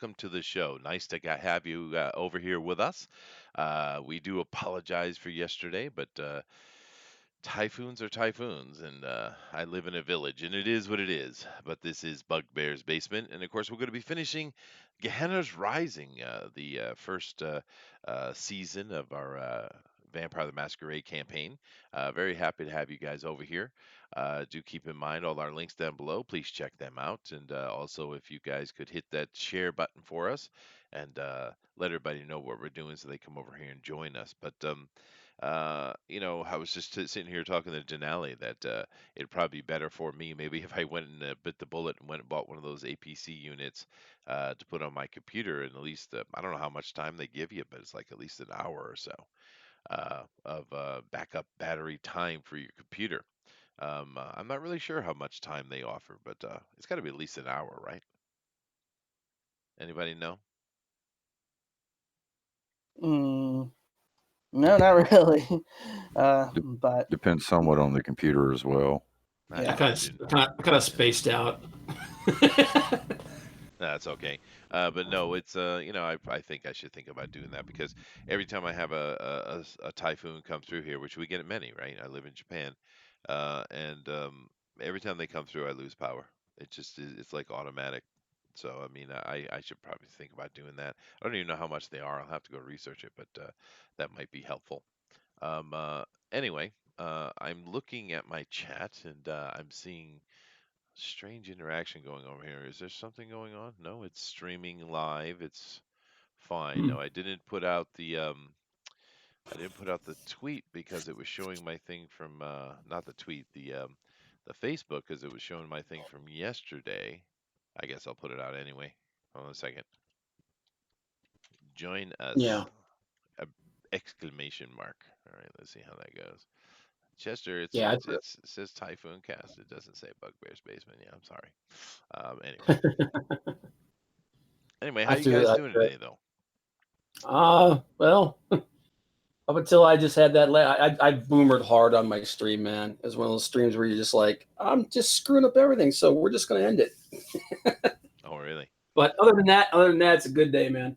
welcome to the show. Nice to have you over here with us. We do apologize for yesterday, but typhoons are typhoons, and I live in a village, and it is what it is. But this is Bugbear's Basement, and of course, we're going to be finishing Gehenna's Rising, the first season of our Vampire the Masquerade campaign. Very happy to have you guys over here. Do keep in mind all our links down below. Please check them out, and also if you guys could hit that share button for us, and let everybody know what we're doing, so they come over here and join us. But I was just sitting here talking to Dinale that it'd probably be better for me maybe if I went and bit the bullet and went and bought one of those APC units to put on my computer, and at least I don't know how much time they give you, but it's like at least an hour or so of backup battery time for your computer. I'm not really sure how much time they offer, but it's got to be at least an hour, right? Anybody know? Mm, no, not really. De- But Depends somewhat on the computer as well. I'd I yeah. kind imagine. of, kind of spaced out. That's okay. But no, it's I think I should think about doing that because every time I have a typhoon come through here, which we get many, right? I live in Japan, and every time they come through, I lose power. It's like automatic. So I mean, I should probably think about doing that. I don't even know how much they are. I'll have to go research it, but that might be helpful. Um, uh, anyway, I'm looking at my chat and I'm seeing strange interaction going on here. Is there something going on? No, it's streaming live. It's fine. Hmm. No, I didn't put out the tweet because it was showing my thing from not the tweet, the Facebook because it was showing my thing from yesterday. I guess I'll put it out anyway. Hold on a second. Join Yeah. us. A exclamation mark. All right, let's see how that goes. Chester, Yeah. it says Typhoon Cast. It doesn't say Bugbear's Basement. Yeah, I'm sorry. Anyway, how I you threw guys that. doing today though? Well, up until I just had that, I boomered hard on my stream, man. It was one of those streams where you're just like, I'm just screwing up everything, so we're just gonna end it. Oh, really? But other than that, it's a good day, man.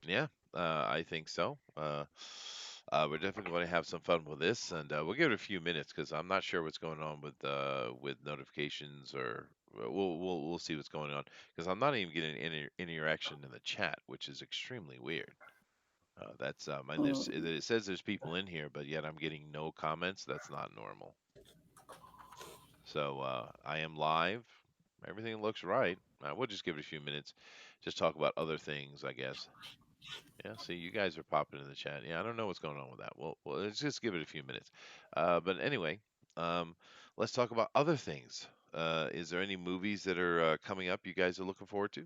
Yeah, I think so. We're definitely going to have some fun with this, and we'll give it a few minutes because I'm not sure what's going on with notifications or we'll see what's going on because I'm not even getting any interaction in the chat, which is extremely weird. That's and it says there's people in here, but yet I'm getting no comments. That's not normal. So I am live. Everything looks right. We'll just give it a few minutes. Just talk about other things, I guess. Yeah, see, you guys are popping in the chat. Yeah, I don't know what's going on with that. Well, let's just give it a few minutes. But anyway, um, let's talk about other things. Is there any movies that are coming up you guys are looking forward to?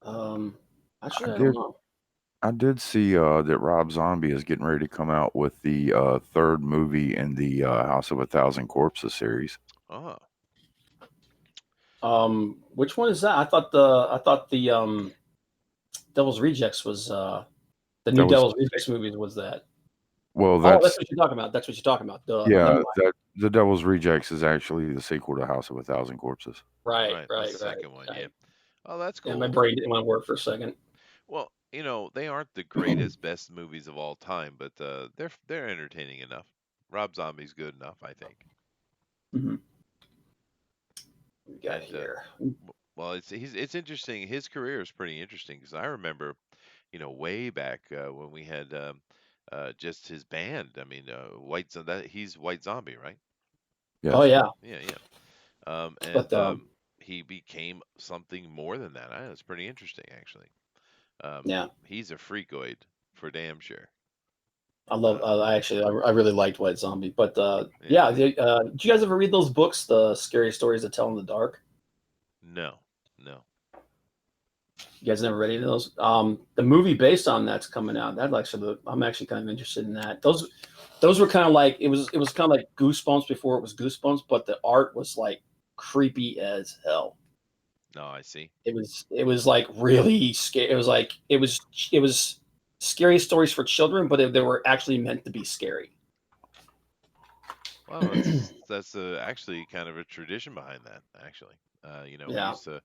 Um, I Actually, I don't did know. I did see that Rob Zombie is getting ready to come out with the third movie in the House of a Thousand Corpses series. Oh, Which one is that? I thought the Devil's Rejects was the new That was Devil's Rejects movies was that. well, Oh, that's that's what you're talking about. That's what you're talking about. Duh. Never yeah, mind. that the Devil's Rejects is actually the sequel to House of a Thousand Corpses. Right, right, that's right, the right, second one. Yeah. right. Oh, that's Yeah, my cool. brain didn't want to work for a second. Well, they aren't the greatest, best movies of all time, but they're entertaining enough. Rob Zombie's good enough, I think. Mhm. We got And here. well, it's interesting. His career is pretty interesting because I remember, way back when we had just his band. I mean, he's White Zombie, right? Oh Yes. yeah, Yeah, yeah. but And he became something more than that. It's pretty interesting, actually. yeah, He's a freakoid for damn sure. I love. Uh, I really liked White Zombie, but yeah. yeah. Did you guys ever read those books, the scary stories that tell in the dark? No, no. You guys never read any of those? The movie based on that's coming out. I'm actually kind of interested in that. Those were kind of like it was kind of like Goosebumps before it was Goosebumps, but the art was like creepy as hell. No, I see. It was like really scary. It was scary stories for children, but they were actually meant to be scary. Well, that's actually kind of a tradition behind that. Actually, we Yeah. used to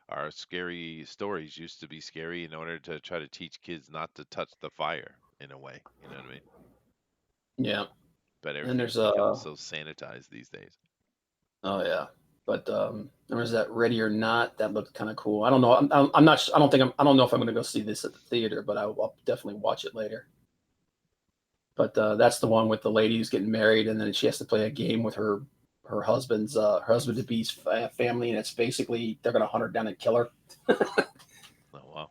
our scary stories used to be scary in order to try to teach kids not to touch the fire in a way. You know what I mean? Yeah. But And everything's there's become so sanitized these days. oh yeah, but there was that Ready or Not that looked kind of cool. I don't know. I'm not. I don't think I don't know if I'm going to go see this at the theater, but I'll definitely watch it later. But that's the one with the lady who's getting married, and then she has to play a game with her husband's her husband to be's family, and it's basically they're going to hunt her down and kill her. Oh wow.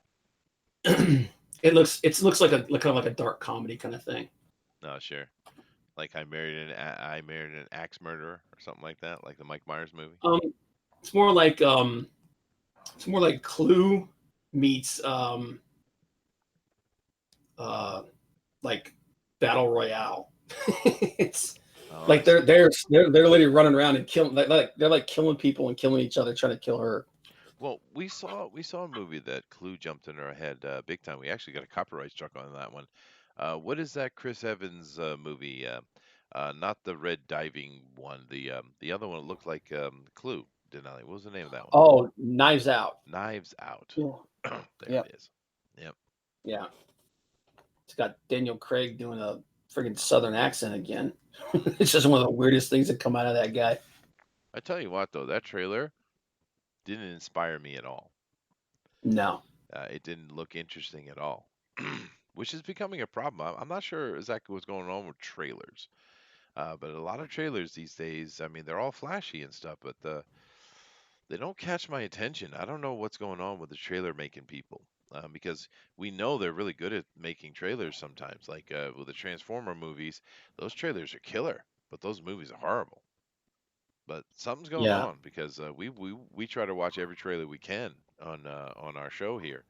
It looks like kind of like a dark comedy kind of thing. No, sure. Like I married an axe murderer or something like that, like the Mike Myers movie. Um, it's more like Clue meets uh like Battle Royale. It's Oh, I like see. they're literally running around and killing like they're like killing people and killing each other, trying to kill her. Well, we saw a movie that Clue jumped in our head big time. We actually got a copyright struck on that one. What is that Chris Evans movie? Not the red diving one. The other one looked like Clue. Dinale. What was the name of that one? Oh, Knives Out. Knives Out. Yeah. There Yep. it is. Yep. Yeah, it's got Daniel Craig doing a friggin' Southern accent again. It's just one of the weirdest things that come out of that guy. I tell you what, though, that trailer didn't inspire me at all. No. It didn't look interesting at all, which is becoming a problem. I'm not sure exactly what's going on with trailers, but a lot of trailers these days, I mean, they're all flashy and stuff, but they don't catch my attention. I don't know what's going on with the trailer making people, because we know they're really good at making trailers sometimes. Like with the Transformer movies, those trailers are killer, but those movies are horrible. But something's going Yeah. on because we try to watch every trailer we can on our show here,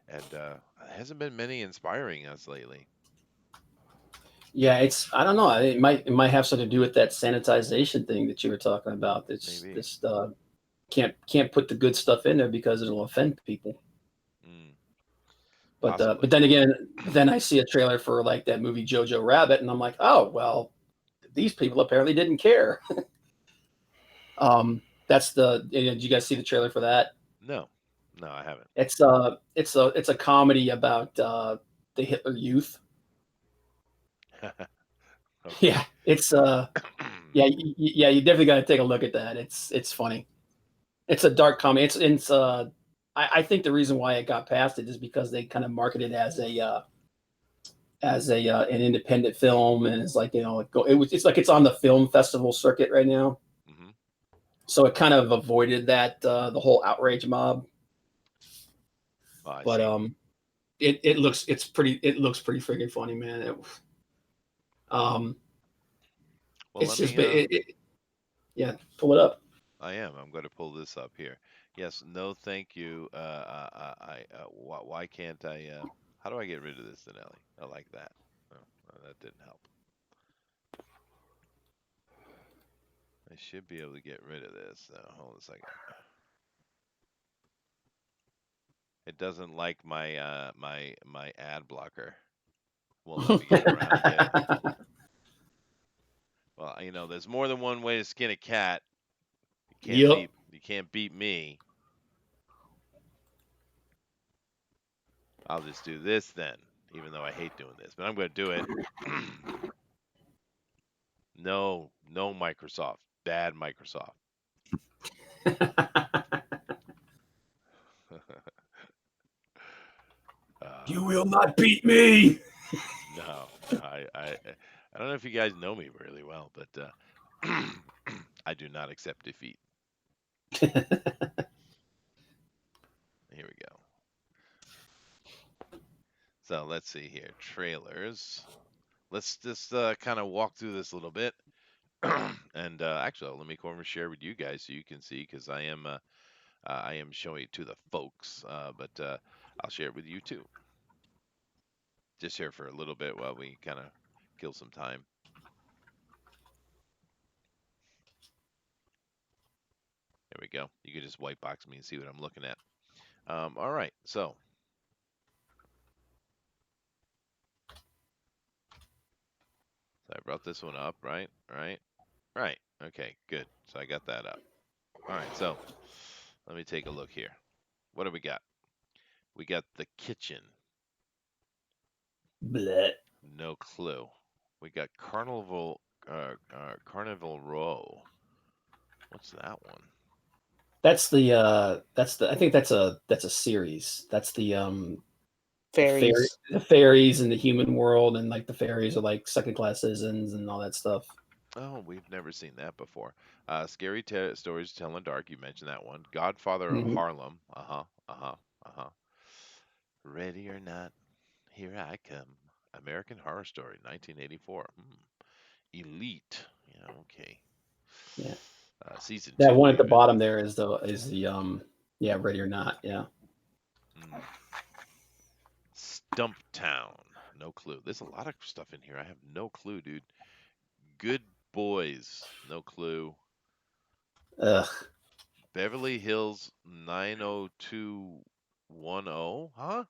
and it hasn't been many inspiring us lately. Yeah, it's I don't know. It might have something to do with that sanitization thing that you were talking about. It's Maybe. this can't put the good stuff in there because it'll offend people. Mm, But possibly. then again, then I see a trailer for like that movie Jojo Rabbit, and I'm like, oh well, these people apparently didn't care. That's did you guys see the trailer for that? No, no, I haven't. It's a comedy about the Hitler Youth. Okay. Yeah, it's yeah, you definitely got to take a look at that. It's funny. It's a dark comedy. I think the reason why it got past it is because they kind of marketed it as a an independent film, and it's like it's like it's on the film festival circuit right now. Hmm. So it kind of avoided that the whole outrage mob. Oh, I But see. it looks pretty freaking funny, man. Um, Well, it's let just me. yeah, pull it up. I am. I'm going to pull this up here. Yes. No. Thank you. Why can't I? How do I get rid of this, Denelli? I like that. Oh, that didn't help. I should be able to get rid of this. Hold on a second. It doesn't like my ad blocker. Won't let me get around it. Well, there's more than one way to skin a cat. Yep. You can't beat me. I'll just do this then, even though I hate doing this, but I'm going to do it. No, no Microsoft. Bad Microsoft. You uh, will not beat me. no, I don't know if you guys know me really well, but I do not accept defeat. Here we go. So let's see here. Trailers. Let's just kind of walk through this a little bit. And actually, let me come over and share with you guys so you can see, because I am showing it to the folks, but I'll share it with you too. Just here for a little bit while we kind of kill some time. There we go. You can just white box me and see what I'm looking at. All right, so I brought this one up, right? Right. Okay, good. So I got that up. All right, so let me take a look here. What do we got? We got the kitchen. Bleh. No clue. We got Carnival Row. What's that one? That's the I think that's a series. That's Fairies. the fairies in the human world, and like the fairies are like second class citizens and all that stuff. Oh, we've never seen that before. Scary Stories to Tell in the Dark. You mentioned that one. Godfather of Hmm. Harlem. Uh huh. Ready or Not, Here I Come. American Horror Story, 1984. Elite. Yeah, okay. Yeah, Season that two one at the even. bottom there is the yeah, ready or not. Yeah, Mm. Stumptown. No clue. There's a lot of stuff in here. I have no clue, dude. Good Boys. No clue. ugh. Beverly Hills 90210. Huh?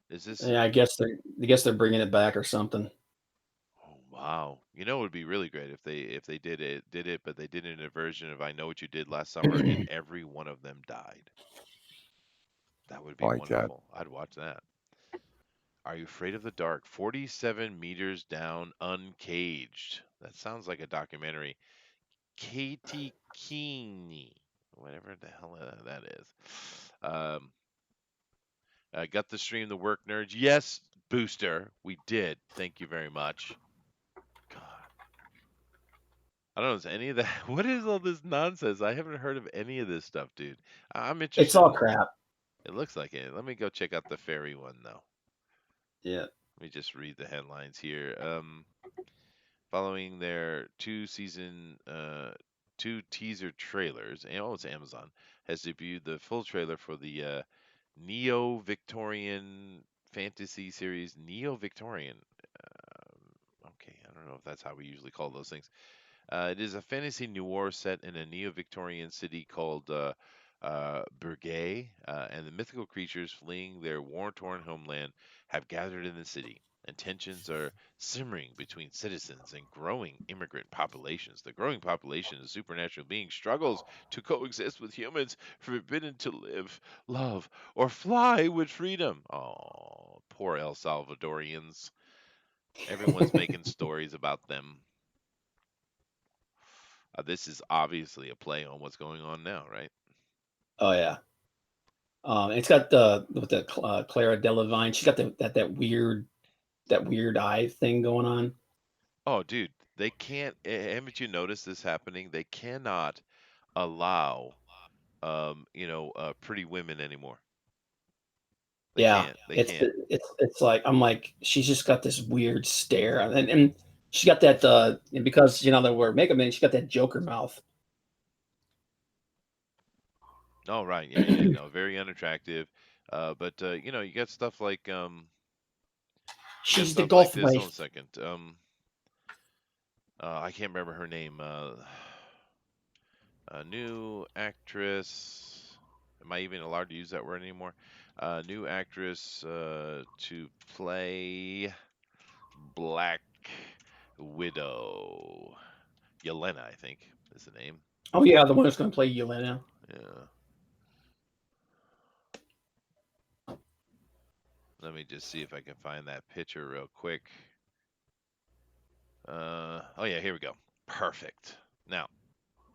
Is this? Yeah, I guess they're bringing it back or something. Oh wow. You know it would be really great if they did it, but they did it in a version of I Know What You Did Last Summer, and every one of them died. That would be like that. wonderful. I'd watch that. Are You Afraid of the Dark? 47 meters down, uncaged. That sounds like a documentary. Katie Keeney, whatever the hell that is. Um, got the stream, the work nerds. Yes, Booster, we did. Thank you very much. God, I don't know. Is any of that? What is all this nonsense? I haven't heard of any of this stuff, dude. I'm It's interested all in. crap. It looks like it. Let me go check out the fairy one though. Yeah. Let me just read the headlines here. Following their two teaser trailers, and oh, it's Amazon has debuted the full trailer for the neo-Victorian fantasy series. Neo-Victorian. Okay, I don't know if that's how we usually call those things. It is a fantasy noir set in a neo-Victorian city called Burgay, and the mythical creatures fleeing their war-torn homeland have gathered in the city, and tensions are simmering between citizens and growing immigrant populations. The growing population of supernatural beings struggles to coexist with humans, forbidden to live, love, or fly with freedom. Oh, poor El Salvadorians. Everyone's making stories about them. This is obviously a play on what's going on now, right? Oh yeah. It's got the with the Clara Delevingne. She's got that weird eye thing going on. Oh, dude, they can't. Haven't you noticed this happening? They cannot allow, pretty women anymore. They Yeah, can't. They can't. it's like I'm like she's just got this weird stare, and she got that and because you know they wear makeup, and she got that Joker mouth. Oh, right. Yeah, yeah. No, very unattractive. But you got stuff like you got She's the stuff like golf this. Hold on a wife. second. I can't remember her name. A new actress. Am I even allowed to use that word anymore? New actress to play Black Widow. Yelena, I think, is the name. Oh yeah, the one who's going to play Yelena. Yeah. Let me just see if I can find that picture real quick. Oh yeah, here we go. Perfect. Now,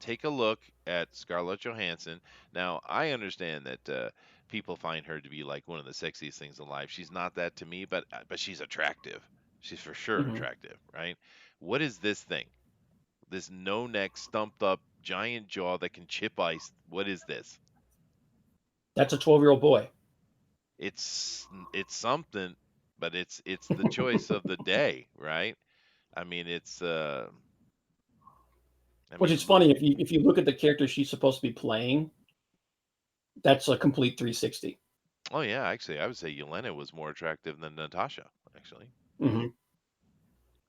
take a look at Scarlett Johansson. Now, I understand that people find her to be like one of the sexiest things alive. She's not that to me, but she's attractive. She's for sure Hmm. attractive, right? What is this thing? This no neck, stumped up, giant jaw that can chip ice. What is this? That's a 12-year-old boy. It's something, but it's the choice of the day, right? I mean, I Which mean, is funny if you look at the character she's supposed to be playing, that's a complete 360. oh yeah, actually, I would say Yelena was more attractive than Natasha, actually. Hmm.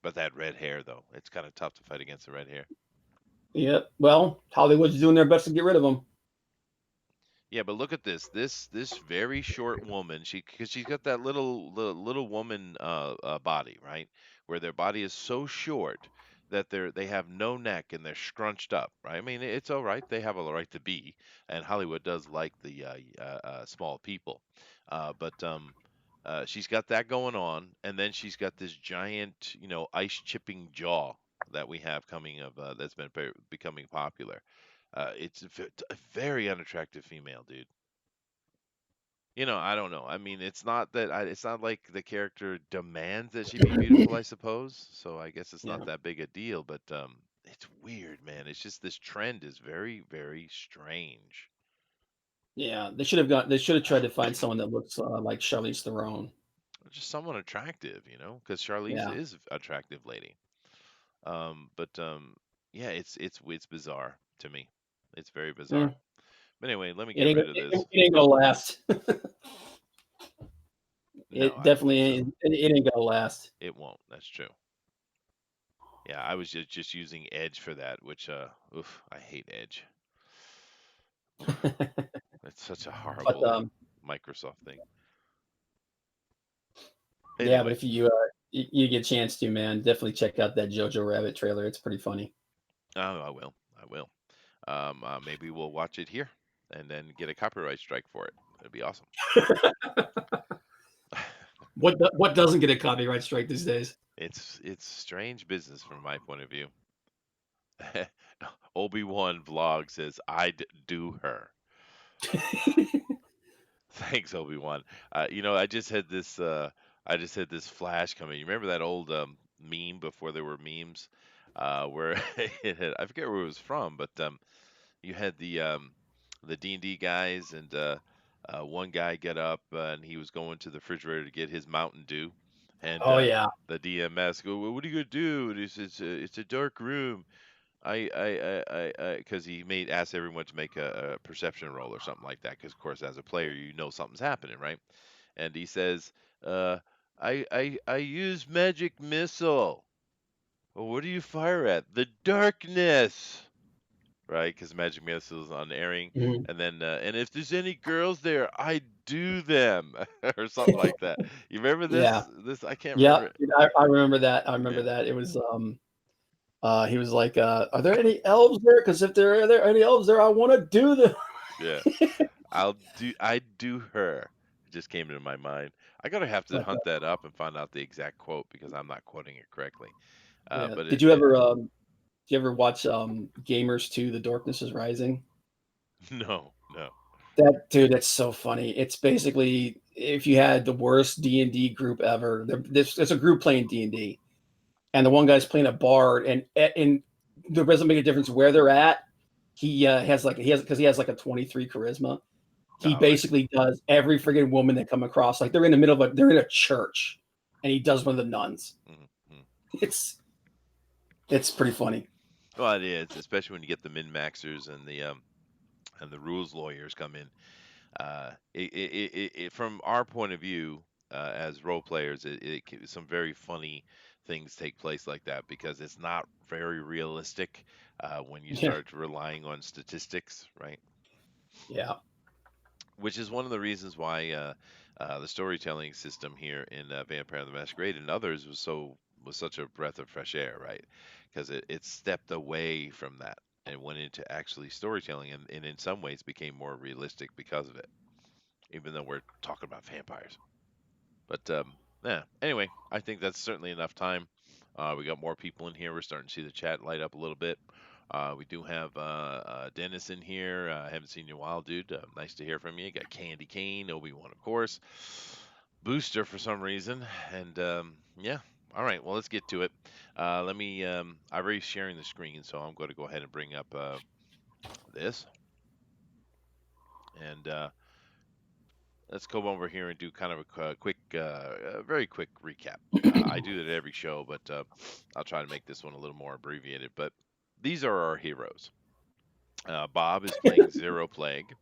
But that red hair, though, it's kind of tough to fight against the red hair. Yeah. Well, Hollywood's doing their best to get rid of them. Yeah, but look at this. This very short woman, because she's got that little woman body, right? Where their body is so short that they have no neck and they're scrunched up, right? I mean, it's all right. They have a right to be, and Hollywood does like the small people, but she's got that going on, and then she's got this giant, ice chipping jaw that we have coming of that's been becoming popular. It's a very unattractive female, dude. I don't know. I mean, it's not like the character demands that she be beautiful, I suppose. So I guess it's Yeah. not that big a deal, but it's weird, man. It's just this trend is very, very strange. Yeah, they should have tried to find someone that looks like Charlize Theron. Just someone attractive, because Charlize Yeah. is an attractive lady. But yeah, it's bizarre to me. It's very bizarre. Mm. But anyway, let me It get ain't, rid of it, this. it ain't gonna last. No, It I don't definitely think so. ain't. It ain't gonna last. It won't. That's true. Yeah, I was just using Edge for that, which oof, I hate Edge. It's such a But horrible Microsoft thing. yeah, but Anyway, if you get a chance to, man, definitely check out that Jojo Rabbit trailer. It's pretty funny. oh, I will. I will. Maybe we'll watch it here and then get a copyright strike for it. It'd be awesome. What doesn't get a copyright strike these days? It's strange business from my point of view. Obi-Wan vlog says I'd do her. Thanks, Obi-Wan. I just had this flash coming. You remember that old meme before there were memes, where I forget where it was from, but you had the D&D guys, and one guy get up and he was going to the refrigerator to get his Mountain Dew, and Oh yeah, the DMS go, "Well, what are you gonna do? It's a dark room." Because he made asked everyone to make a perception roll or something like that. Because of course, as a player, you know something's happening, right? And he says, uh, I use magic missile. Well, what do you fire at? The darkness, right? Because magic missile is unerring. Mhm. And then, and if there's any girls there, I do them, or something like that. You remember Yeah, this? This I can't yeah. remember it. I remember that. I remember Yeah, that. It was he was like, "Are there any elves there? Because if there are any elves there, I want to do them." yeah. I do her. It just came into my mind. I gotta have to But hunt that up and find out the exact quote because I'm not quoting it correctly. yeah, But did you ever watch Gamers 2: The Darkness is Rising? no, no. That dude, that's so funny. It's basically if you had the worst D&D group ever. There's a group playing D&D, and the one guy's playing a bard, and there doesn't make a difference where they're at. He has like a 23 charisma. He All right. basically does every friggin' woman they come across. Like they're in a church, and he does one of the nuns. Mm-hmm. It's it's pretty funny. Well, it is, especially when you get the min maxers and the rules lawyers come in. From our point of view as role players, some very funny things take place like that because it's not very realistic when you Yeah, start relying on statistics, right? yeah, Which is one of the reasons why the storytelling system here in Vampire the Masquerade and others was such a breath of fresh air, right? Because it stepped away from that and went into actually storytelling, and in some ways became more realistic because of it, even though we're talking about vampires. But yeah. Anyway, I think that's certainly enough time. We got more people in here. We're starting to see the chat light up a little bit. We do have Dennis in here. I haven't seen you in a while, dude. Nice to hear from you. Got Candy Cane, Obi-Wan, of course. Booster for some reason. And yeah. All right. Well, let's get to it. Let me. I'm already sharing the screen, so I'm going to go ahead and bring up this. And let's go over here and do kind of a quick, very quick recap. I do it every show, but I'll try to make this one a little more abbreviated. But these are our heroes. Bob is playing Zero Plague.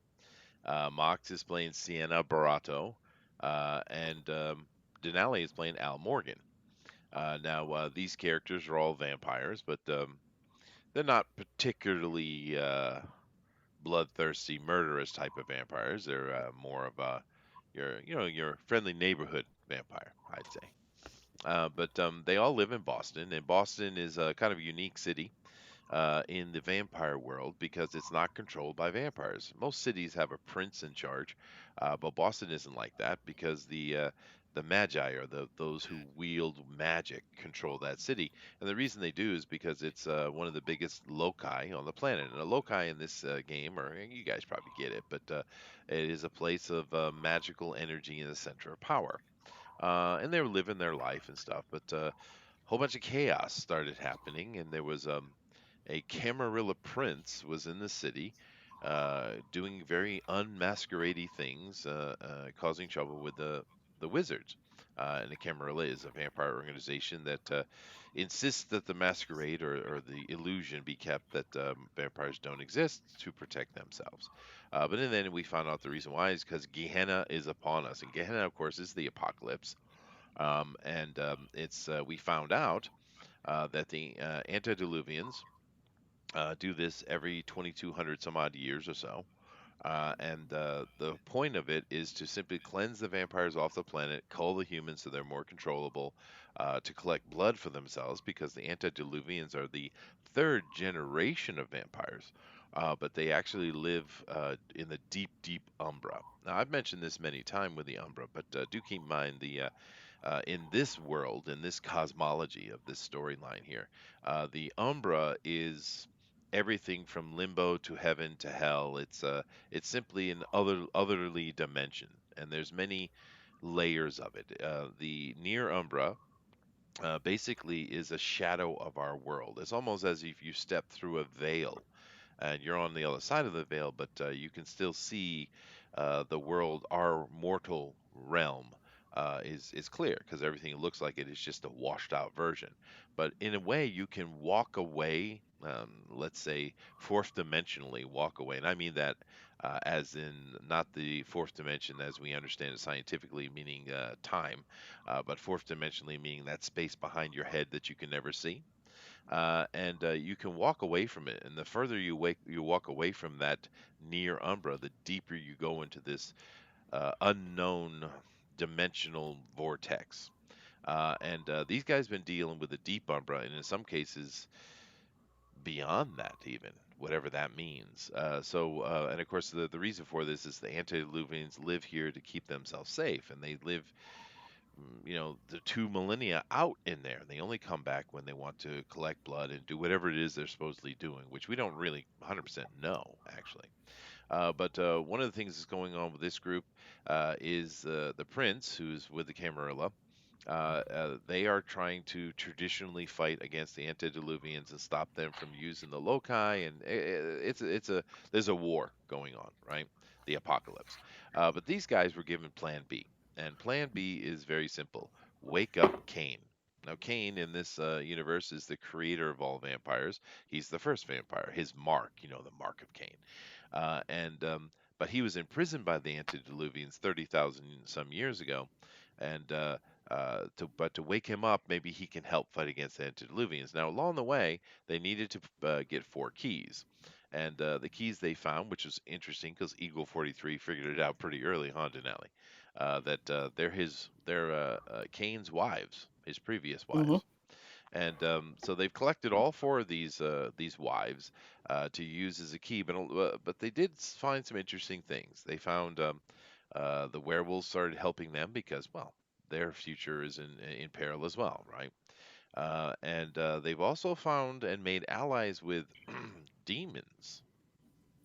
Mox is playing Sienna Barato. And Dinale is playing Al Morgan. Now, these characters are all vampires, but they're not particularly bloodthirsty, murderous type of vampires. They're more of your friendly neighborhood vampire, I'd say. But they all live in Boston, and Boston is a kind of unique city in the vampire world because it's not controlled by vampires. Most cities have a prince in charge, but Boston isn't like that because the magi or those who wield magic control that city. And the reason they do is because it's one of the biggest loci on the planet. And a loci in this game, or you guys probably get it, but it is a place of magical energy in the center of power. And they were living their life and stuff, but a whole bunch of chaos started happening, and there was a Camarilla prince was in the city, doing very unmasquerady things, causing trouble with the wizards. And the Camarilla is a vampire organization that insists that the masquerade or the illusion be kept that vampires don't exist to protect themselves. But in the end, we found out the reason why is because Gehenna is upon us, and Gehenna, of course, is the apocalypse. And it's We found out that the antediluvians do this every 2200 some odd years or so. And the point of it is to simply cleanse the vampires off the planet, cull the humans so they're more controllable, to collect blood for themselves because the antediluvians are the third generation of vampires. But they actually live in the deep, deep Umbra. Now, I've mentioned this many times with the Umbra, but do keep in mind in this world, in this cosmology of this storyline here, the Umbra is everything from limbo to heaven to hell. It's simply an otherly dimension, and there's many layers of it. The near Umbra basically is a shadow of our world. It's almost as if you step through a veil and you're on the other side of the veil, but you can still see the world, our mortal realm. Is clear because everything looks like it is just a washed out version. But in a way, you can walk away, let's say fourth dimensionally walk away. And I mean that as in not the fourth dimension as we understand it scientifically, meaning time, but fourth dimensionally meaning that space behind your head that you can never see. And you can walk away from it. And the further you walk away from that near umbra, the deeper you go into this unknown dimensional vortex. And these guys been dealing with the deep umbra, and in some cases beyond that, even whatever that means. And of course, the reason for this is the antediluvians live here to keep themselves safe, and they live the 2 millennia out in there. They only come back when they want to collect blood and do whatever it is they're supposedly doing, which we don't really 100% know, actually. But one of the things that's going on with this group is the prince, who's with the Camarilla. They are trying to traditionally fight against the antediluvians and stop them from using the loci, and it's a there's a war going on, right? The apocalypse. But these guys were given Plan B, and Plan B is very simple: wake up Cain. Now, Cain in this universe is the creator of all vampires. He's the first vampire. His mark, the mark of Cain. And But he was imprisoned by the antediluvians 30,000 some years ago, and to wake him up, maybe he can help fight against the antediluvians. Now, along the way, they needed to get 4 keys. And the keys they found, which was interesting because Eagle 43 figured it out pretty early, huh, Dinale? That they're Cain's wives, his previous Mm-hmm. wives. And so they've collected all 4 of these wives to use as a key, but they did find some interesting things. They found the werewolves started helping them because, well, their future is in peril as well, right? And they've also found and made allies with demons,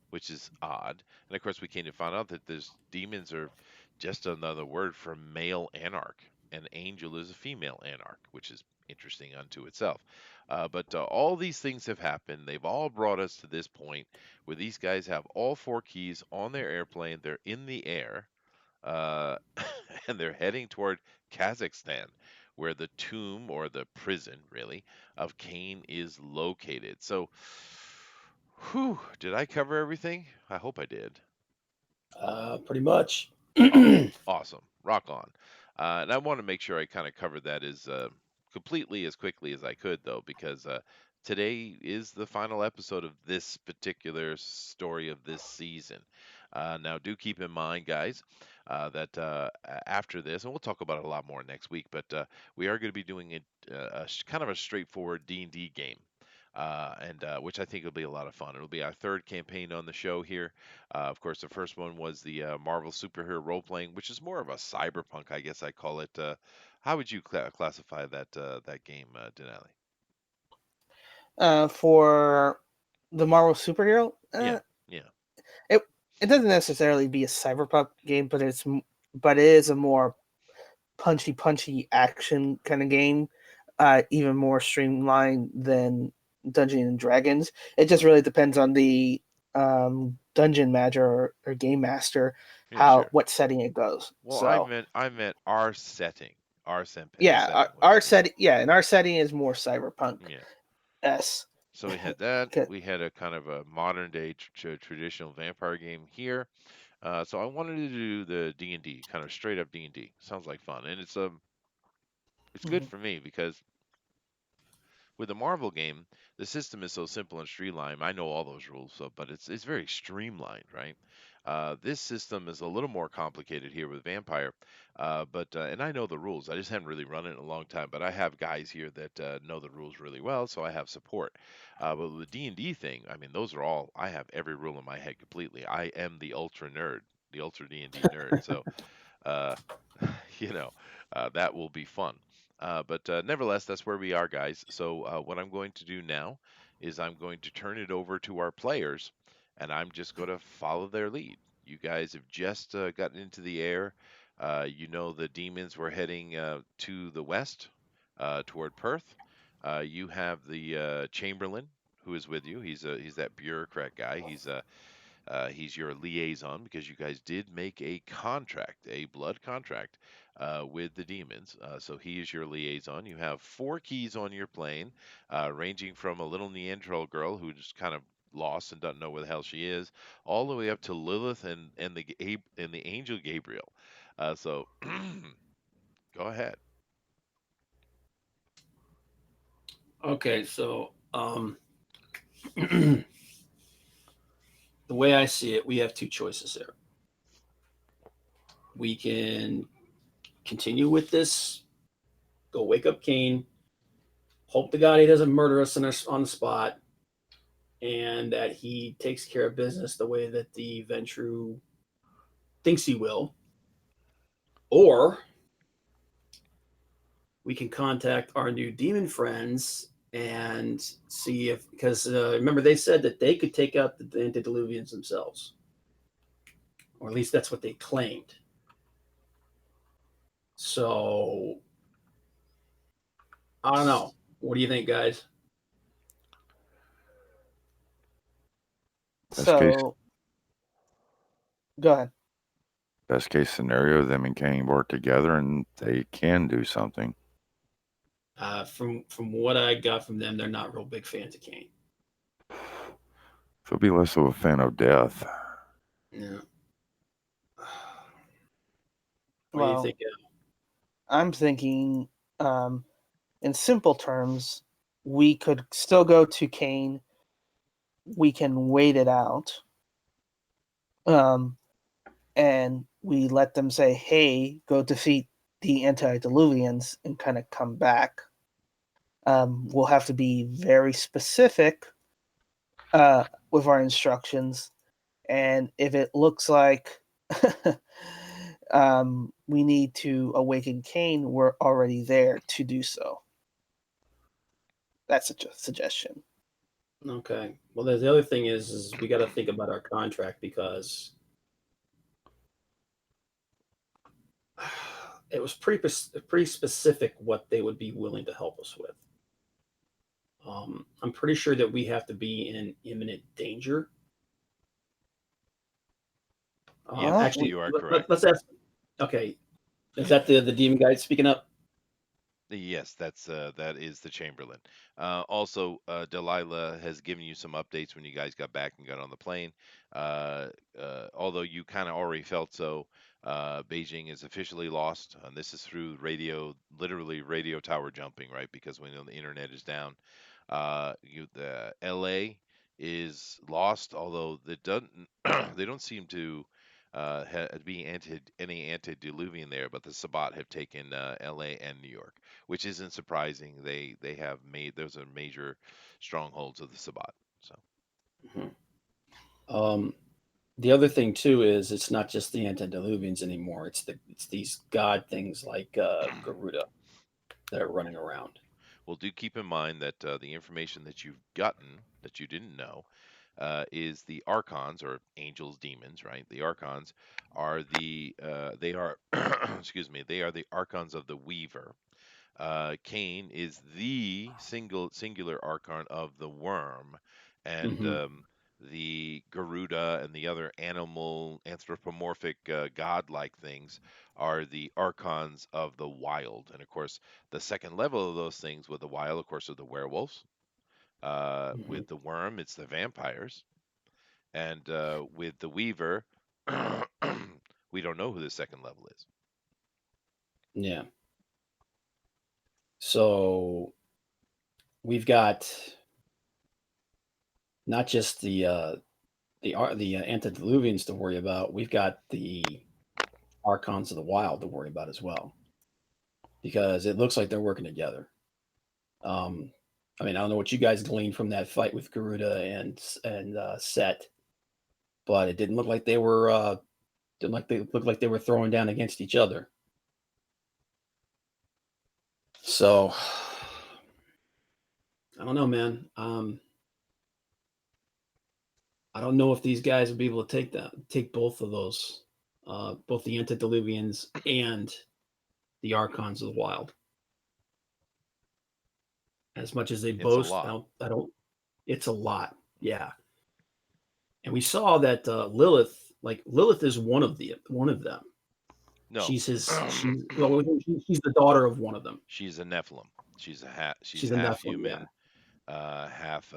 which is odd. And of course, we came to find out that these demons are just another word for male anarch. An angel is a female anarch, which is interesting unto itself. But all these things have happened. They've all brought us to this point where these guys have all 4 keys on their airplane. They're in the air, uh, and they're heading toward Kazakhstan, where the tomb or the prison, really, of Cain is located. So, whew, did I cover everything? I hope I did. Pretty much. Awesome. Rock on. And I want to make sure I kind of covered that as completely as quickly as I could, though, because today is the final episode of this particular story of this season. Now, do keep in mind, guys, that after this, and we'll talk about it a lot more next week. But we are going to be doing kind of a straightforward D&D game. And which I think will be a lot of fun. It'll be our third campaign on the show here. Of course, the first one was the Marvel superhero role playing, which is more of a cyberpunk, I guess I call it. How would you classify that game, Denali? For the Marvel superhero, Yeah, yeah, it it doesn't necessarily be a cyberpunk game, but but it is a more punchy action kind of game. Even more streamlined than Dungeons and Dragons. It just really depends on the dungeon master or game master yeah, how sure. what setting it goes. Well, So I meant our setting. Our yeah, setting was our setting and our setting is more cyberpunk yeah. s. So we had that. We had a kind of a modern day traditional vampire game here. So I wanted to do the D&D, kind of straight up D&D. Sounds like fun, and it's good for me because with the Marvel game, the system is so simple and streamlined. I know all those rules, so but it's very streamlined, right? This system is a little more complicated here with Vampire, but and I know the rules. I just haven't really run it in a long time, but I have guys here that know the rules really well, so I have support. But with the D&D thing, I mean, those are all. I have every rule in my head completely. I am the ultra nerd, the ultra D&D nerd. So uh, you know, that will be fun. But nevertheless, that's where we are, guys. So what I'm going to do now is I'm going to turn it over to our players, and I'm just going to follow their lead. You guys have just gotten into the air. You know the demons were heading to the west toward Perth. You have the Chamberlain who is with you. He's that bureaucrat guy. He's your liaison because you guys did make a contract, a blood contract, with the demons. So he is your liaison. You have 4 keys on your plane, ranging from a little Neanderthal girl who's kind of lost and doesn't know where the hell she is, all the way up to Lilith and the angel Gabriel. So go ahead. Okay, so the way I see it, we have two choices here. We can continue with this, go wake up Kane, hope to God he doesn't murder us on the spot, and that he takes care of business the way that the Ventru thinks he will. Or we can contact our new demon friends and see if, because remember they said that they could take out the antediluvians themselves, or at least that's what they claimed. So I don't know. What do you think, guys? Best case, So go ahead. best case scenario, them and Kane work together and they can do something. From what I got from them, they're not real big fans of Kane. They'll be less of a fan of death. Yeah. What do you Well, think? I'm thinking, in simple terms, we could still go to Kane. We can wait it out, and we let them say, "Hey, go defeat the antediluvians," and kind of come back. We'll have to be very specific with our instructions, and if it looks like we need to awaken Kane, we're already there to do so. That's a suggestion. Okay. Well, the other thing is we got to think about our contract because it was pretty specific what they would be willing to help us with. I'm pretty sure that we have to be in imminent danger. Yes, Actually, you are correct. let's ask. Okay, is that the demon guy speaking up? Yes, that is the Chamberlain. Also, Delilah has given you some updates when you guys got back and got on the plane. Although you kind of already felt so, Beijing is officially lost, and this is through radio, literally radio tower jumping, right? Because we know the internet is down. The LA is lost, although it doesn't. They don't seem to be any antediluvian there, but the Sabbat have taken L.A. and New York, which isn't surprising. They have made those are major strongholds of the Sabbat. So Mhm. The other thing too is it's not just the antediluvians anymore. It's these god things like Garuda that are running around. well, do keep in mind that the information that you've gotten that you didn't know is the archons or angels, demons, right? The archons are they are excuse me, they are the archons of the Weaver. Cain is the singular archon of the worm, and Hmm. the Garuda and the other animal anthropomorphic godlike things are the archons of the wild. And of course, the second level of those things with the wild, of course, are the werewolves. Hmm. With the worm, it's the vampires, and with the Weaver, we don't know who the second level is. Yeah. So we've got not just the antediluvians to worry about. We've got the archons of the wild to worry about as well, because it looks like they're working together. Um, I mean, I don't know what you guys gleaned from that fight with Garuda and Set, but it didn't look like they were didn't like they looked like they were throwing down against each other. So I don't know, man. I don't know if these guys will be able to take both of those, both the antediluvians and the archons of the wild. As much as they It's a boast, lot. I don't. It's a lot, yeah. And we saw that Lilith, like Lilith, is one of them. No, She's his. She's the daughter of one of them. she's a Nephilim. She's She's a half Nephilim, yeah, human, half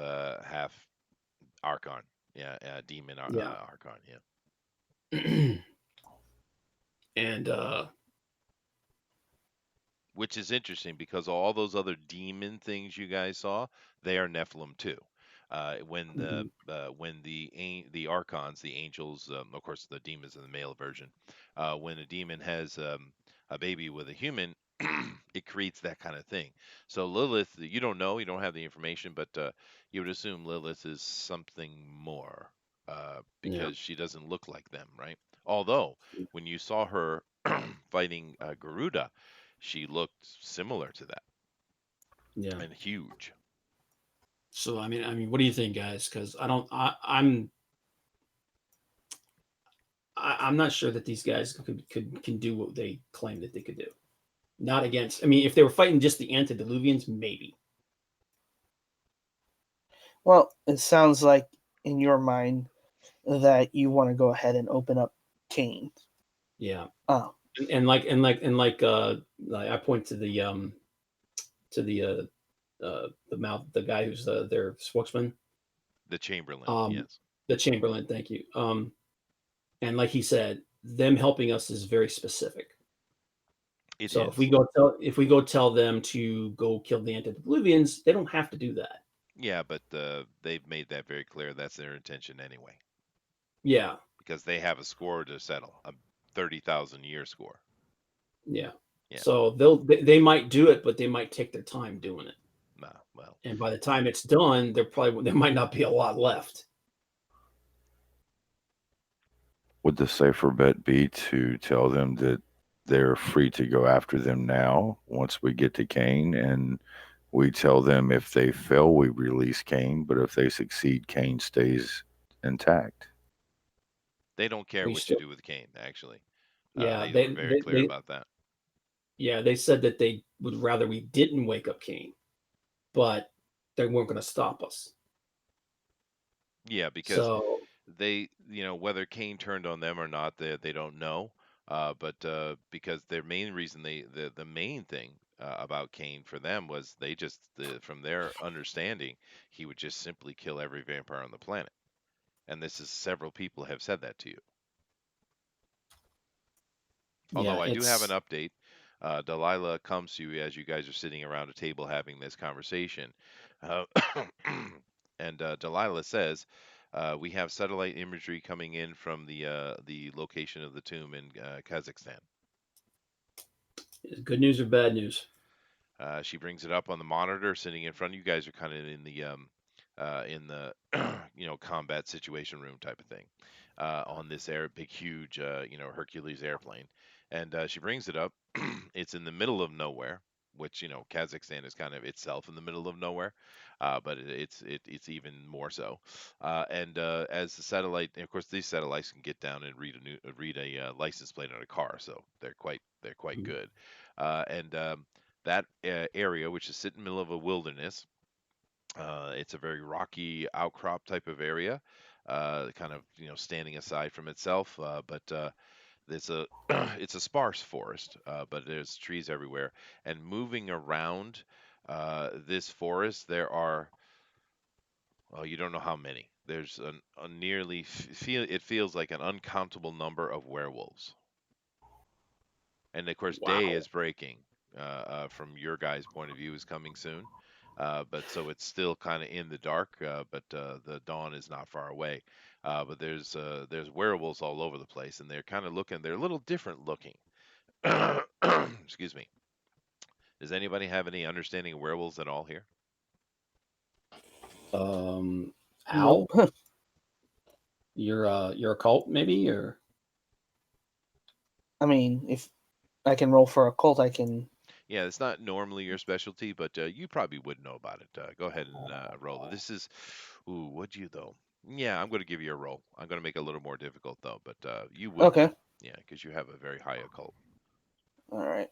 Archon. Yeah, demon yeah. Archon. Yeah. And Which is interesting because all those other demon things you guys saw, they are Nephilim too. mhm, When the archons, the angels, of course the demons in the male version, when a demon has a baby with a human, it creates that kind of thing. So Lilith, you don't know, you don't have the information, but you would assume Lilith is something more yeah, because she doesn't look like them, right? Although when you saw her fighting Garuda, she looked similar to that yeah. and huge. So what do you think, guys? Because I don't. I'm not sure that these guys can do what they claim that they could do. Not against. I mean, if they were fighting just the antediluvians, maybe. Well, it sounds like in your mind that you want to go ahead and open up Kane. Yeah. Oh, Like I point to the mouth, the guy who's their spokesman, The Chamberlain, um yes, the Chamberlain. Thank you. And like he said, them helping us is very specific. it So is. if we go tell them to go kill the antediluvians, they don't have to do that. Yeah, but they've made that very clear. That's their intention anyway, Yeah, because they have a score to settle, a 30,000 year score. yeah. Yeah, So they might do it, but they might take their time doing it. nah, well, And by the time it's done, there might not be a lot left. Would the safer bet be to tell them that they're free to go after them now once we get to Cain, and we tell them if they fail, we release Cain, but if they succeed, Cain stays intact? they don't care We what you still, do with Kane. Actually, yeah, they were very clear about that. yeah, they said that they would rather we didn't wake up Cain, but they weren't going to stop us. Yeah, because So whether Kane turned on them or not, they don't know. But because their main reason the main thing about Kane for them was from their understanding, he would just simply kill every vampire on the planet. And this is several people have said that to you. yeah, Although I do have an it's update. Delilah comes to you as you guys are sitting around a table having this conversation. Uh, and Delilah says, We have satellite imagery coming in from the location of the tomb in Kazakhstan. Is it good news or bad news? She brings it up on the monitor, sitting in front of you guys. Are kind of in the combat situation room type of thing on this big huge Hercules airplane, and she brings it up. It's in the middle of nowhere, which Kazakhstan is kind of itself in the middle of nowhere, but it's even more so. And as the satellite, and of course, these satellites can get down and read a license plate on a car, so they're quite Mhm. good. And that area, which is sitting in the middle of a wilderness, it's a very rocky outcrop type of area, kind of standing aside from itself, but it's a it's a sparse forest, but there's trees everywhere. And moving around this forest, there are, well, you don't know how many. There's a nearly it feels like an uncountable number of werewolves. And of course, day Wow. is breaking. From your guys' point of view, is coming soon. But so it's still kind of in the dark, but the dawn is not far away. But there's werewolves all over the place, and they're kind of looking. They're a little different looking. Excuse me. Does anybody have any understanding of werewolves at all here? Um, Nope. Al, you're a cult maybe, or I mean, if I can roll for a cult, I can. Yeah, it's not normally your specialty, but you probably would know about it. Go ahead and roll it. This is, ooh, would you though? Yeah, I'm going to give you a roll. I'm going to make it a little more difficult though, but you would know. Okay. Yeah, because you have a very high occult. All right.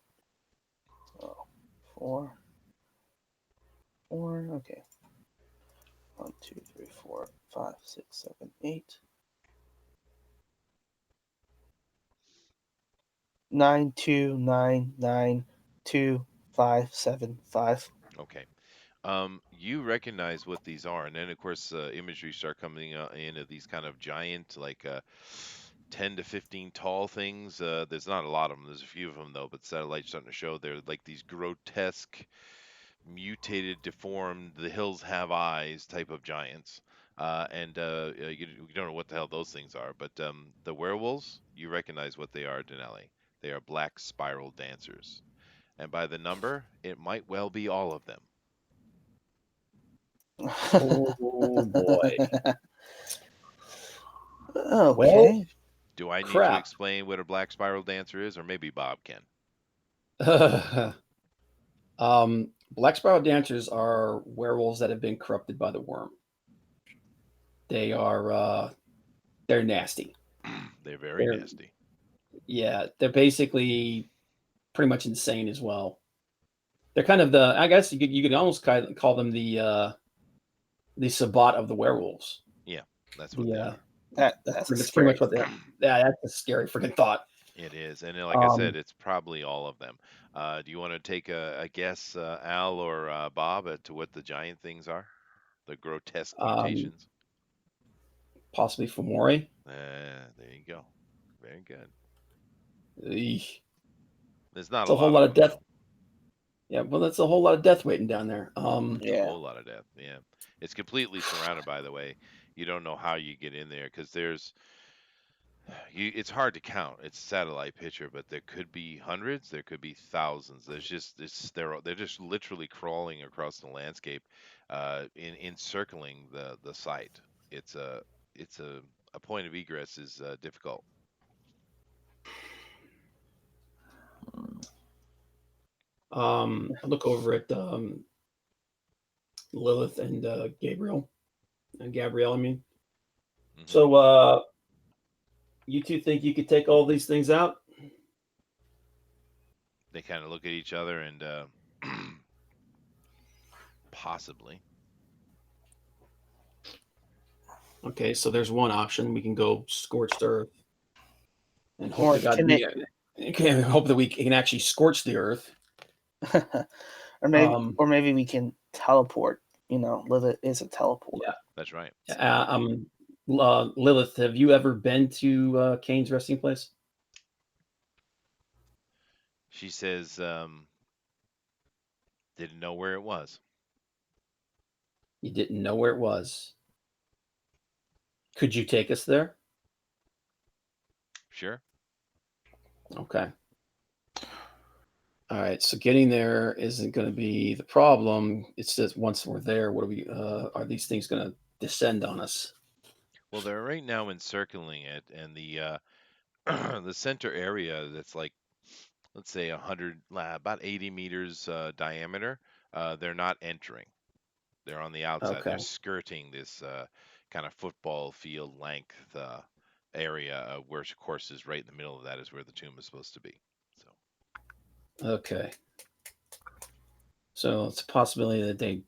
So, four. Four. Okay. 1, 2, 3, 4, 5, 6, 7, 8. 9, 2, 9, 9, 2, 5, 7, 5. Okay. You recognize what these are, and then of course imagery start coming in of these kind of giant, like 10 to 15 tall things. There's not a lot of them. There's a few of them though, but satellite's starting to show they're like these grotesque, mutated, deformed, the hills have eyes type of giants. And you don't know what the hell those things are, but the werewolves, you recognize what they are, Denali. They are black spiral dancers. And by the number, it might well be all of them. oh boy. Well, Okay. Do I need to crap. explain what a black spiral dancer is, or maybe Bob can? Black spiral dancers are werewolves that have been corrupted by the worm. They are they're nasty. They're very They're nasty. Yeah, they're basically pretty much insane as well. They're kind of the I guess you could almost kind of call them the Sabbat of the werewolves. Yeah, that's what The they are. That's a that's pretty much scary what they are. thing. Yeah, that's a scary freaking thought. It is, and like I said, Um, it's probably all of them. Do you want to take a guess, Al or Bob, as to what the giant things are? The grotesque um, mutations? Possibly Fomori. There you go. Very good. Eesh. There's not It's a a whole lot lot of of them, death. though. Yeah, well, that's a whole lot of death waiting down there. A Yeah. whole lot of death. Yeah, it's completely surrounded. By the way, you don't know how you get in there because it's hard to count. It's a satellite picture, but there could be hundreds, there could be thousands. They're just literally crawling across the landscape, in encircling the site. It's a point of egress is difficult. I look over at Lilith and Gabrielle. I mean, Hmm. so you two think you could take all these things out? They kind of look at each other and possibly. Okay, so there's one option. We can go scorched earth and hope Or to God can we can hope that we can actually scorch the earth. Um, or maybe we can teleport. Lilith is a teleporter. yeah. That's right. Lilith, have you ever been to Kane's resting place? She says, didn't know where it was. You didn't know where it was. Could you take us there? Sure. Okay. All right. So getting there isn't going to be the problem. It's just once we're there, what are these things going to descend on us? Well, they're right now encircling it, and the the center area that's like, let's say 100, about 80 meters diameter. They're not entering. They're on the outside. Okay. They're skirting this kind of football field length area, where, of course, is right in the middle of that is where the tomb is supposed to be. So Okay. So it's a possibility that they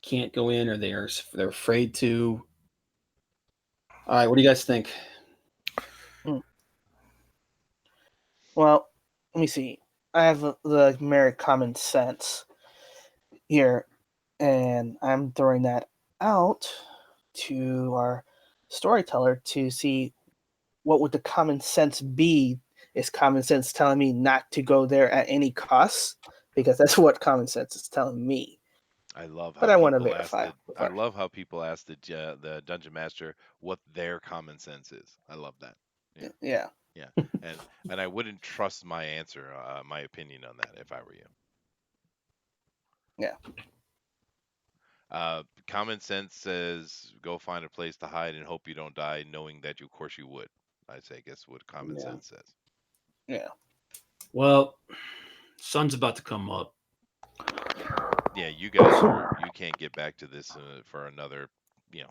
can't go in, or they're afraid to. All right. What do you guys think? Well, let me see. I have the mere common sense here, and I'm throwing that out to our storyteller to see what would the common sense be. Is common sense telling me not to go there at any cost? Because that's what common sense is telling me. I love But how I want to people ask verify. I love how people ask the dungeon master what their common sense is. I love that. Yeah, Yeah. yeah, and I wouldn't trust my answer, my opinion on that if I were you. Yeah. Common sense says go find a place to hide and hope you don't die, knowing that of course you would. I'd say, guess what common Yeah. sense says. Yeah. Well, sun's about to come up. Yeah, you guys you can't get back to this for another, you know,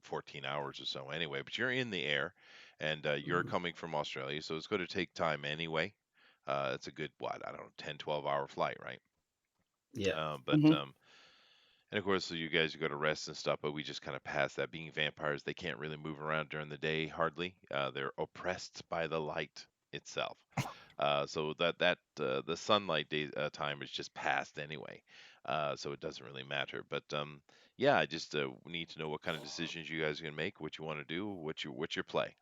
14 hours or so anyway. But you're in the air, and you're coming from Australia, so it's going to take time anyway. It's a good, what, I don't know, 10, 12-hour flight, right? Yeah. But Mhm. And of course, so you guys go to rest and stuff, but we just kind of pass that. Being vampires, they can't really move around during the day hardly. They're oppressed by the light itself. So the sunlight time is just past anyway. So it doesn't really matter. But yeah, I just need to know what kind of decisions you guys are gonna make, what you want to do, what's your play.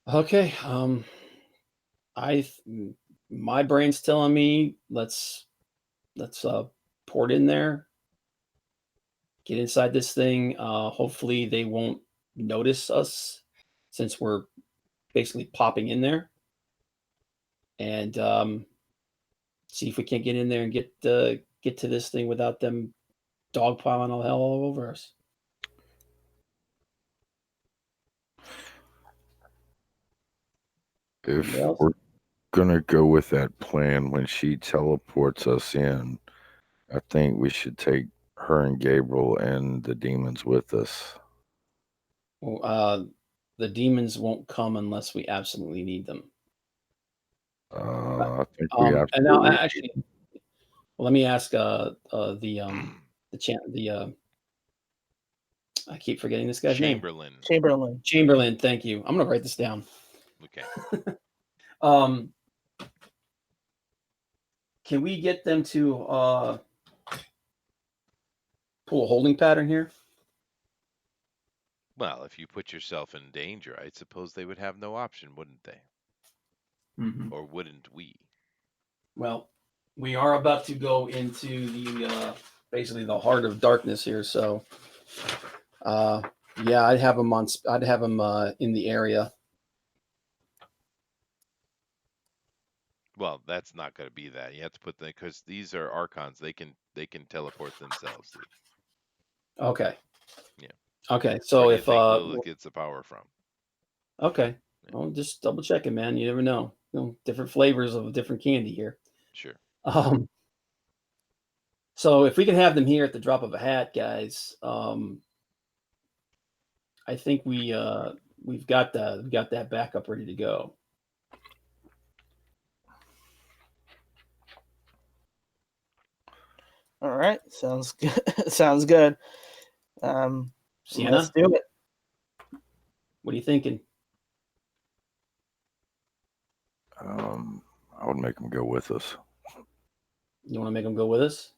Okay. I my brain's telling me let's pour it in there, get inside this thing. Hopefully they won't notice us since we're basically popping in there, and see if we can't get in there and get to this thing without them dogpiling all hell all over us. Anybody If else? we're gonna go with that plan when she teleports us in, I think we should take her and Gabriel and the demons with us. Well, the demons won't come unless we absolutely need them. I think we And now absolutely need. actually, well, let me ask the I keep forgetting this guy's name. Chamberlain. Chamberlain. Chamberlain, thank you. I'm gonna write this down. Okay. Um, can we get them to pull a holding pattern here? Well, if you put yourself in danger, I suppose they would have no option, wouldn't they? Mm-hmm. Or wouldn't we? Well, we are about to go into the basically the heart of darkness here, so yeah, I'd have them in the area. Well, that's not going to be that. You have to put them because these are archons. They can teleport themselves, dude. Okay. Yeah. Okay. Where So do you if think Lilith gets the power from? okay, Yeah. well, just double checking, man. You never know. Different flavors of a different candy here. Sure. Um, so if we can have them here at the drop of a hat, guys, I think we've got that backup ready to go. All right. Sounds good. Sounds good. Let's Sienna, do it. what are you thinking? I would make them go with us. You want to make them go with us?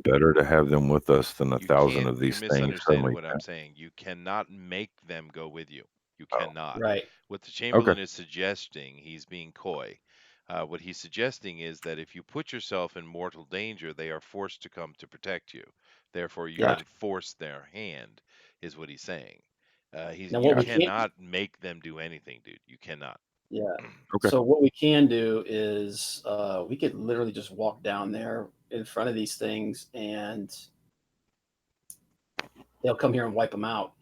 Better to have them with us than a You thousand can't. of You're these things misunderstanding suddenly. what I'm saying. You cannot make them go with you. You Oh, cannot. Right. What the okay. Chamberlain is suggesting, he's being coy. What he's suggesting is that if you put yourself in mortal danger, they are forced to come to protect you. Therefore, you Yeah. can force their hand, is what he's saying. Now, You what we Gotcha. can't, cannot make them do anything, dude. You cannot. yeah. Okay. So what we can do is we could literally just walk down there in front of these things, and they'll come here and wipe them out.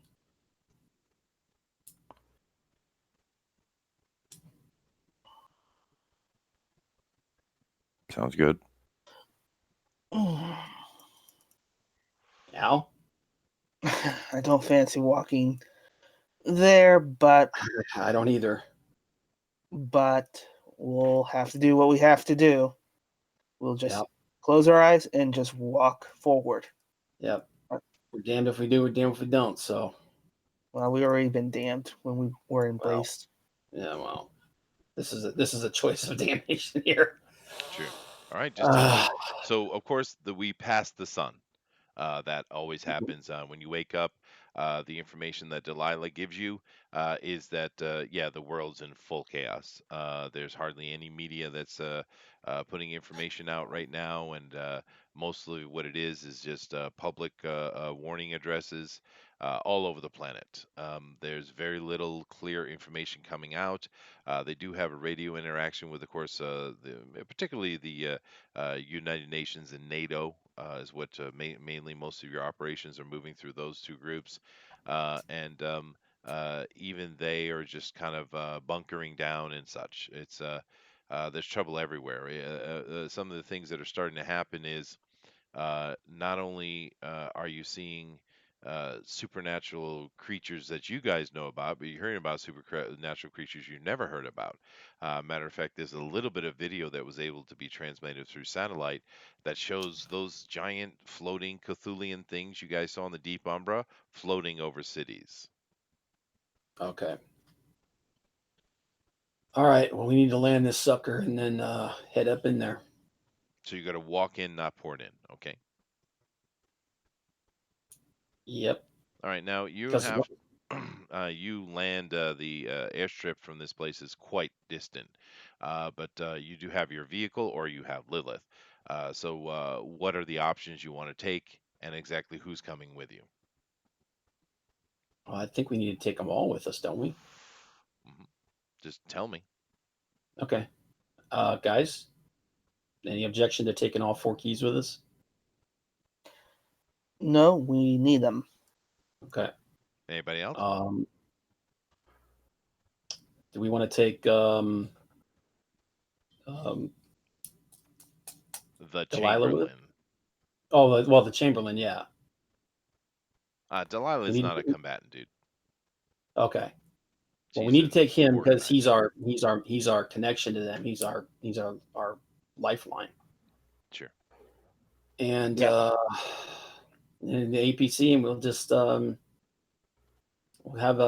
Sounds good. Al, I don't fancy walking there, but I don't either. we'll have to do what we have to do. We'll just Yep. close our eyes and just walk forward. Yep. We're damned if we do, we're damned if we don't. So, Well, we already been damned when we were well, embraced. yeah. Well, this is a choice of damnation here. Sure. All right, just tell Uh, me. So, of course, we passed the sun. That always happens when you wake up. The information that Delilah gives you is that, yeah, the world's in full chaos. There's hardly any media that's putting information out right now, and mostly what it is just public warning addresses all over the planet. There's very little clear information coming out. They do have a radio interaction with, of course, particularly the United Nations and NATO is what mainly most of your operations are moving through those two groups, and even they are just kind of bunkering down and such. There's trouble everywhere. Some of the things that are starting to happen is not only are you seeing supernatural creatures that you guys know about, but you're hearing about supernatural creatures you never heard about. Matter of fact, there's a little bit of video that was able to be transmitted through satellite that shows those giant floating Cthulian things you guys saw in the deep umbra floating over cities. okay. All right. Well, we need to land this sucker and then head up in there. So you got to walk in, not port in. Okay. Yep. All right. Now you Because have you land the airstrip from this place is quite distant, but you do have your vehicle or you have Lilith. So what are the options you want to take, and exactly who's coming with you? I think we need to take them all with us, don't we? Mhm. Just tell me. Okay. Guys, any objection to taking all 4 keys with us? No, we need them. Okay. Anybody else? Do we want to take The Delilah with us? Chamberlain. Oh, well, the Chamberlain, yeah. We Delilah's need not a to, combatant, dude. okay. Well, we She's need to an take him because organizer. he's our connection to them. He's our lifeline. Sure. And Yeah. in the APC, and we'll just we'll have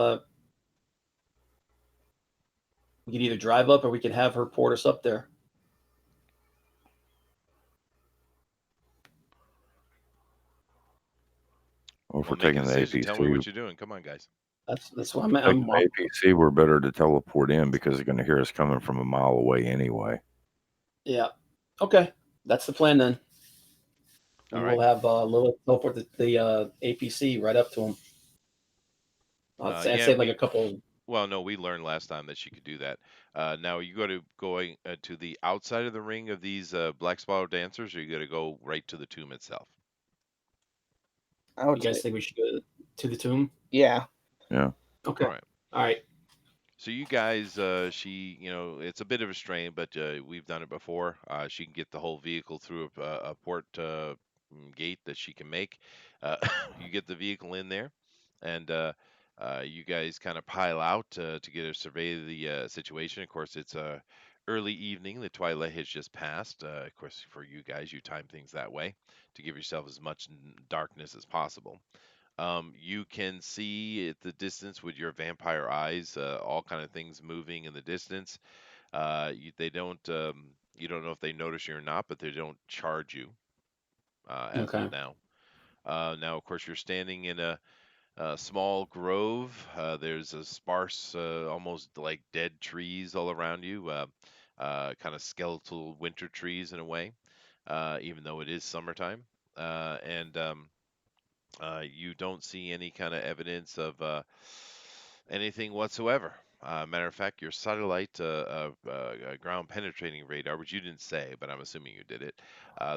we could either drive up or we could have her port us up there. Well, if Well, we're make a taking the decision. Tell me APC, what you're doing. Come on, guys. That's what I'm, taking the APC, we're better to teleport in because they're going to hear us coming from a mile away anyway. yeah. Okay, that's the plan then. All And right. we'll have Lilith teleport the APC right up to him. I'd Yeah, say like a couple. well, no, we learned last time that she could do that. Now, you going to the outside of the ring of these black spiral dancers, or you got to go right to the tomb itself? I You would guys say, think we should go to the tomb? yeah. Yeah. Okay. All right. All right. So you guys, it's a bit of a strain, but we've done it before. She can get the whole vehicle through a port gate that she can make. Uh, you get the vehicle in there, and you guys kind of pile out to get a survey of the situation. Of course, it's early evening. The twilight has just passed. Of course, for you guys, you time things that way to give yourself as much darkness as possible. You can see at the distance with your vampire eyes, all kind of things moving in the distance. They don't, you don't know if they notice you or not, but they don't charge you as of Okay. now. Now, of course, you're standing in a small grove. There's a sparse, almost like dead trees all around you, kind of skeletal winter trees in a way, even though it is summertime. And You don't see any kind of evidence of anything whatsoever. Matter of fact, your satellite ground penetrating radar, which you didn't say, but I'm assuming you did it.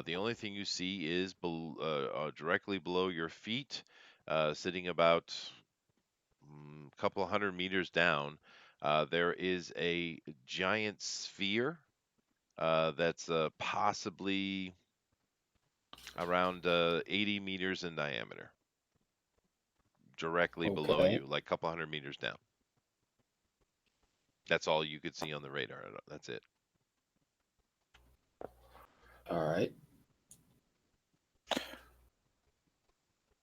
The only thing you see is directly below your feet, sitting about a couple of 100 meters down. There is a giant sphere that's possibly around 80 meters in diameter, directly below Okay. you, like a couple 100 meters down. That's all you could see on the radar. That's it. All right.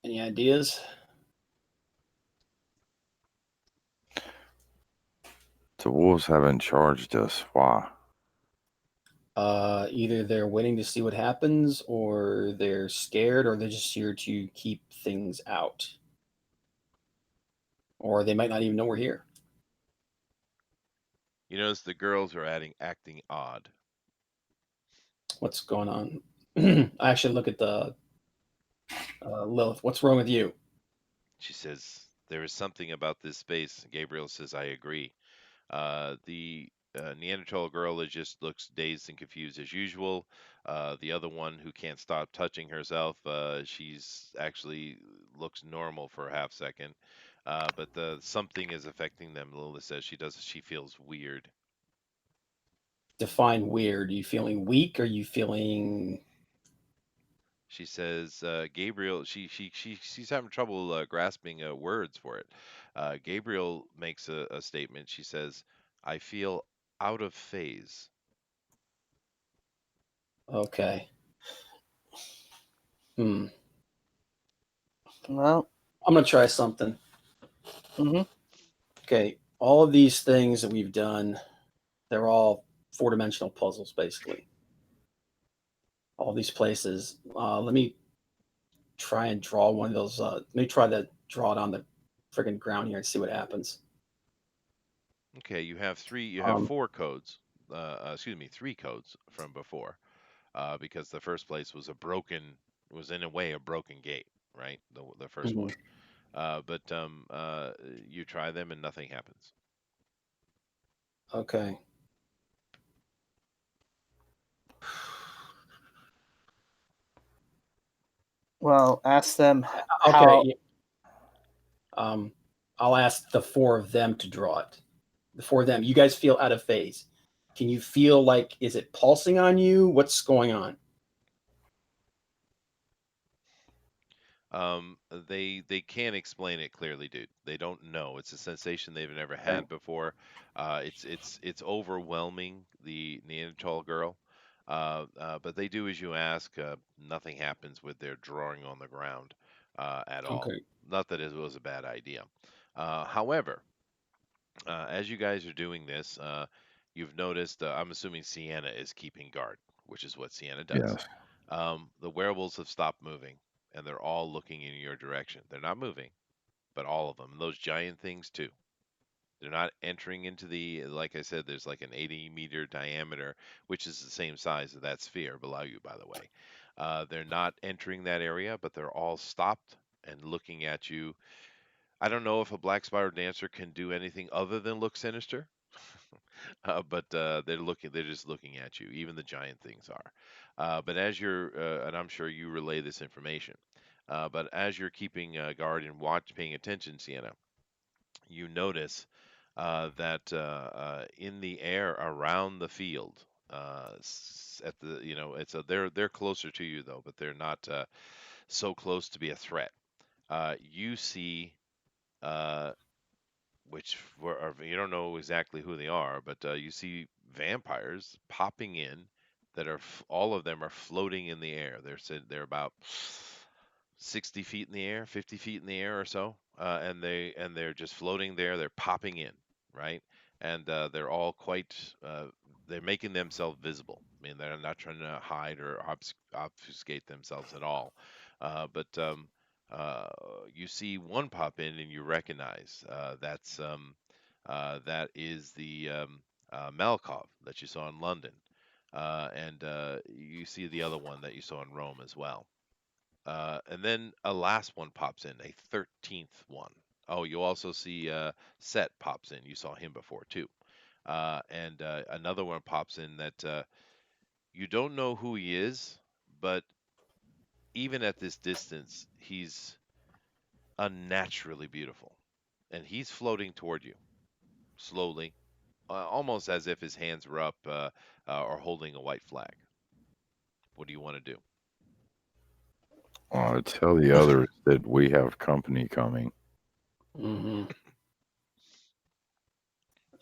Any ideas? The wolves haven't charged us. Why? Either they're waiting to see what happens, or they're scared, or they're just here to keep things out, or they might not even know we're here. You notice the girls are acting odd. What's going on? I actually look at the Lilith. What's wrong with you? She says, "There is something about this space." Gabriel says, "I agree." The Neanderthal girl just looks dazed and confused as usual. The other one, who can't stop touching herself, she's actually looks normal for a half second. But something is affecting them. Lilith says she feels weird. Define weird. Are you feeling weak? Are you feeling She says, Gabriel, she's having trouble grasping words for it. Gabriel makes a statement. She says, "I feel out of phase." okay? Hmm. Well, I'm gonna try something. hmm Okay. All of these things that we've done, they're all four-dimensional puzzles, basically. All these places. Let me try and draw one of those. Let me try to draw it on the friggin' ground here and see what happens. Okay, you have three, you have Um, four codes. Excuse me, three codes from before, because the first place was was in a way a broken gate, right? The first mhm. one. But you try them and nothing happens. Okay. well, ask them how. Okay. Um, I'll ask the four of them to draw it. The four of them. You guys feel out of phase. Can you feel like, is it pulsing on you? What's going on? They can't explain it clearly, dude. They don't know. It's a sensation they've never Okay. had before. It's overwhelming, the Neanderthal girl. But they do as you ask. Nothing happens with their drawing on the ground at all. Okay. Not that it was a bad idea. However, as you guys are doing this, you've noticed. I'm assuming Sienna is keeping guard, which is what Sienna does. Yes. The wearables have stopped moving, and they're all looking in your direction. They're not moving, but all of them. And those giant things too. They're not entering into like I said, there's like an 80-meter diameter, which is the same size of that sphere below you, by the way. They're not entering that area, but they're all stopped and looking at you. I don't know if a black spider dancer can do anything other than look sinister, but they're just looking at you. Even the giant things are. But as and I'm sure you relay this information. But as you're keeping guard and paying attention, Sienna, you notice that in the air around the field, at the they're closer to you though, but they're not so close to be a threat. You see. Uh, you don't know exactly who they are, but you see vampires popping in that all of them are floating in the air. They're about 60 feet in the air, 50 feet in the air or so, and they're just floating there. They're popping in, right? And they're all quite. They're making themselves visible. I mean, they're not trying to hide or obfuscate themselves at all. But uh, you see one pop in and you recognize that is the Malkov that you saw in London, and you see the other one that you saw in Rome as well. And then a last one pops in, a 13th one. Oh, you'll also see Set pops in. You saw him before too. And another one pops in that you don't know who he is, but even at this distance, he's unnaturally beautiful. And he's floating toward you slowly, almost as if his hands were up or holding a white flag. What do you want to do? Tell the others that we have company coming. Mm-hmm.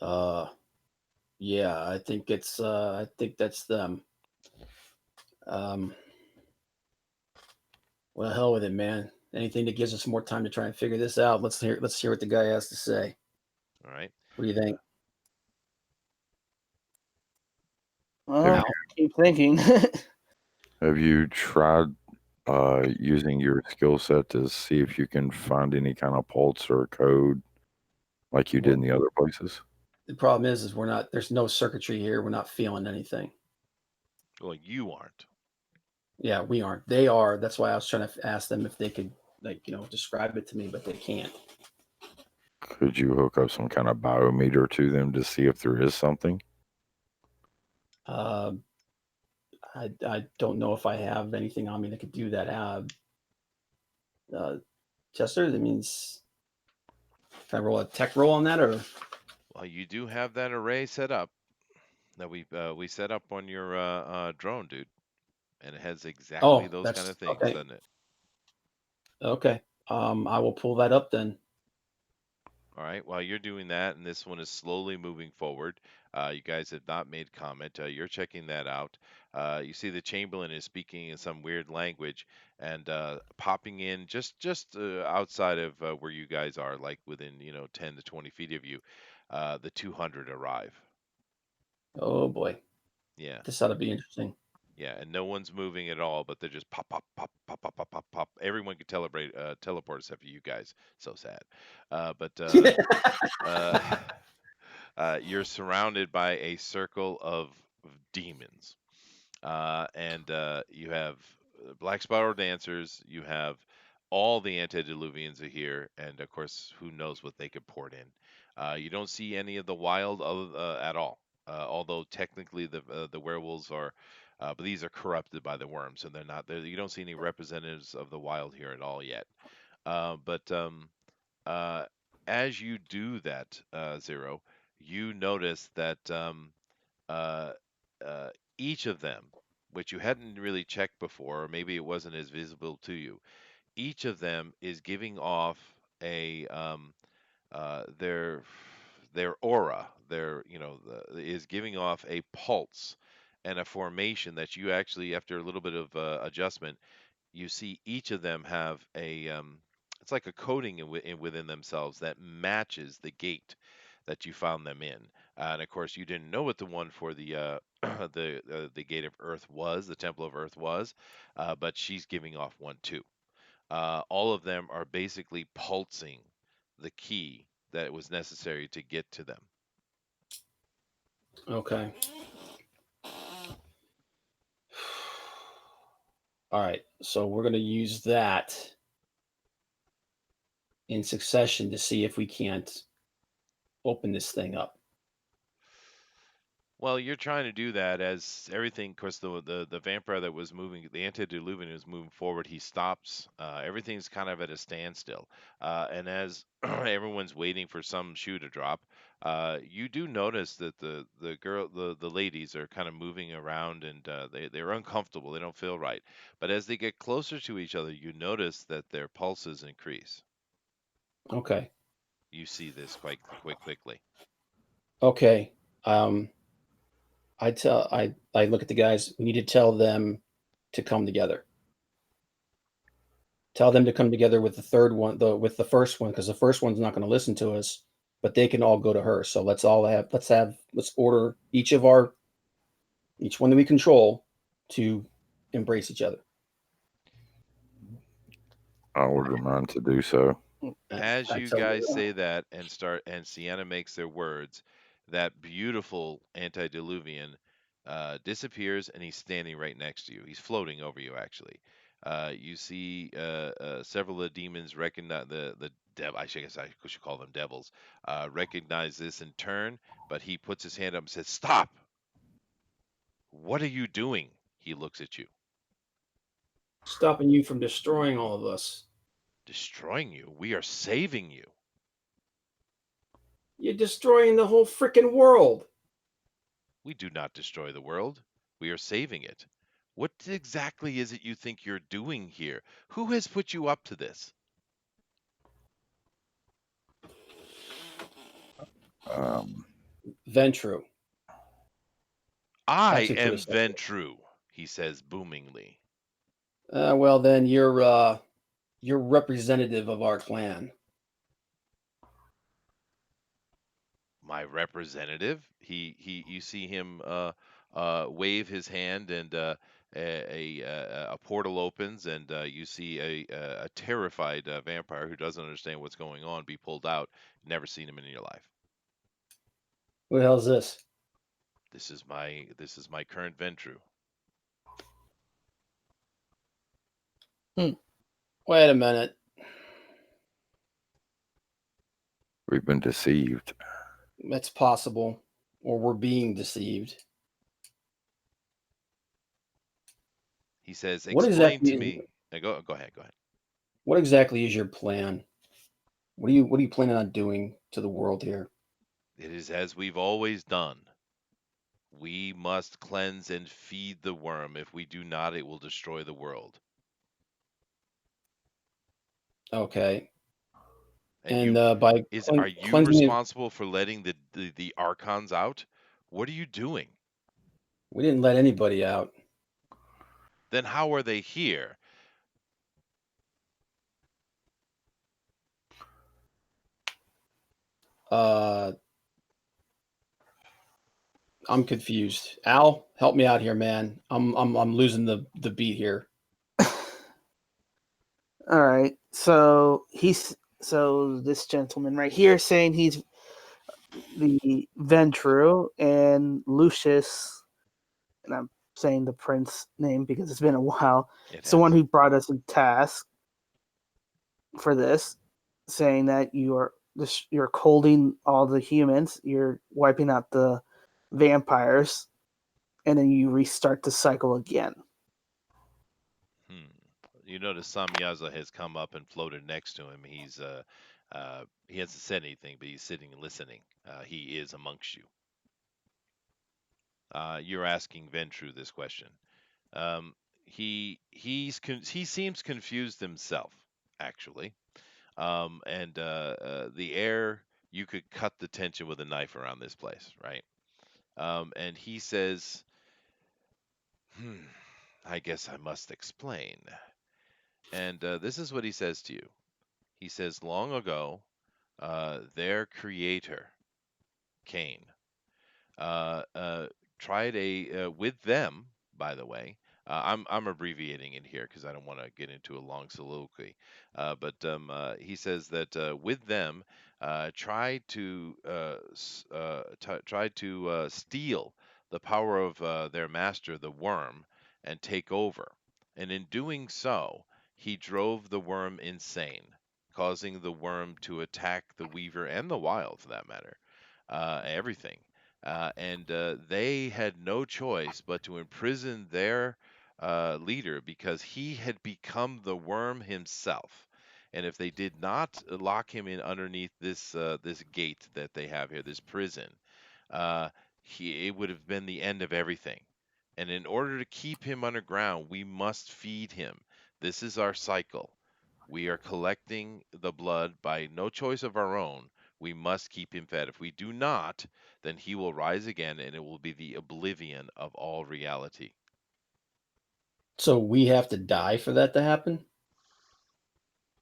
Uh, yeah, I think it's. I think that's them. Um, well, hell with it, man. Anything that gives us more time to try and figure this out. Let's hear. Let's hear what the guy has to say. All right. What do you think? Well, Have Al? keep thinking. Have you tried using your skill set to see if you can find any kind of pulse or code like you did Well, in the other places? the problem is we're not. There's no circuitry here. We're not feeling anything. Well, you aren't. Yeah, we aren't. They are. That's why I was trying to ask them if they could, describe it to me, but they can't. Could you hook up some kind of biometer to them to see if there is something? Uh, I don't know if I have anything on me that could do that. Chester, that means can I roll a tech roll on that, or Well, you do have that array set up that we set up on your drone, dude, and it has exactly those kind that's of things, okay. doesn't it? Okay. I will pull that up then. All right. While you're doing that, and this one is slowly moving forward, you guys have not made comment. You're checking that out. You see the Chamberlain is speaking in some weird language and popping in just outside of where you guys are, like within 10 to 20 feet of you. The 200 arrive. Oh boy, Yeah. this ought to be interesting. Yeah, and no one's moving at all, but they're just pop, pop, pop, pop, pop, pop, pop, pop. Everyone can teleport except for you guys. So sad. But uh, you're surrounded by a circle of demons, and you have Black Spiral dancers. You have all the antediluvians are here, and of course, who knows what they could port in. You don't see any of the wild at all. Although technically the werewolves are, but these are corrupted by the worms, so they're not there. You don't see any representatives of the wild here at all yet. But uh, as you do that, Zero, you notice that uh, uh, each of them, which you hadn't really checked before, or maybe it wasn't as visible to you, each of them is giving off a their aura, is giving off a pulse and a formation that you actually, after a little bit of adjustment, you see each of them have it's like a coating within themselves that matches the gate that you found them in. And of course, you didn't know what the one for the the gate of Earth was, the Temple of Earth was, but she's giving off one too. All of them are basically pulsing the key that was necessary to get to them. Okay. All right. So we're going to use that in succession to see if we can't open this thing up. Well, you're trying to do that as everything, of course, the vampire that was moving, the antediluvian was moving forward. He stops. Everything's kind of at a standstill. And as everyone's waiting for some shoe to drop, you do notice that the ladies are kind of moving around and they're uncomfortable. They don't feel right. But as they get closer to each other, you notice that their pulses increase. Okay. You see this quite quickly. Okay. Um, I look at the guys. We need to tell them to come together. Tell them to come together with the third one, with the first one, because the first one's not going to listen to us, but they can all go to her. So let's order each one that we control to embrace each other. I order mine to do so. As I you tell guys you, say that and Sienna makes their words, that beautiful antediluvian disappears and he's standing right next to you. He's floating over you actually. You see several of the demons recognize the devil. I guess I should call them devils. Recognize this in turn, but he puts his hand up and says, "Stop! What are you doing?" He looks at you. Stopping you from destroying all of us. Destroying you? We are saving you. You're destroying the whole freaking world. We do not destroy the world. We are saving it. What exactly is it you think you're doing here? Who has put you up to this? Um, Ventru. I Actually, put am it simply. Ventru, he says boomingly. Well, then you're representative of our clan. My representative. You see him wave his hand, and a portal opens, and you see a terrified vampire who doesn't understand what's going on be pulled out. Never seen him in your life. Who the hell's this? This is my current Ventru. Wait a minute. we've been deceived. That's possible. Or we're being deceived. He says, What "Explain to exactly? me." Go ahead. Go ahead. What exactly is your plan? What are you planning on doing to the world here? It is as we've always done. We must cleanse and feed the worm. If we do not, it will destroy the world. Okay. And And by are you cleansing it, responsible for letting the archons out? What are you doing? we didn't let anybody out. Then how are they here? Uh, I'm confused. Al, help me out here, man. I'm losing the beat here. All right. So this gentleman right here saying he's the Ventru, and Lucius, and I'm saying the prince name because it's been a while. It's the one who brought us in task for this, saying that you're holding all the humans, you're wiping out the vampires, and then you restart the cycle again. You notice Samyaza has come up and floated next to him. He hasn't said anything, but he's sitting and listening. He is amongst you. You're asking Ventru this question. He seems confused himself, actually. And the air, you could cut the tension with a knife around this place, right? And he says, I guess I must explain. And this is what he says to you. He says, long ago, their creator, Cain, uh, uh, tried with them, by the way. I'm abbreviating it here because I don't want to get into a long soliloquy. But he says that with them, tried to steal the power of their master, the worm, and take over. And in doing so, he drove the worm insane, causing the worm to attack the weaver and the wild, for that matter, everything. And they had no choice but to imprison their leader because he had become the worm himself. And if they did not lock him in underneath this gate that they have here, this prison, uh, it would have been the end of everything. And in order to keep him underground, we must feed him. This is our cycle. We are collecting the blood by no choice of our own. We must keep him fed. If we do not, then he will rise again and it will be the oblivion of all reality. So we have to die for that to happen?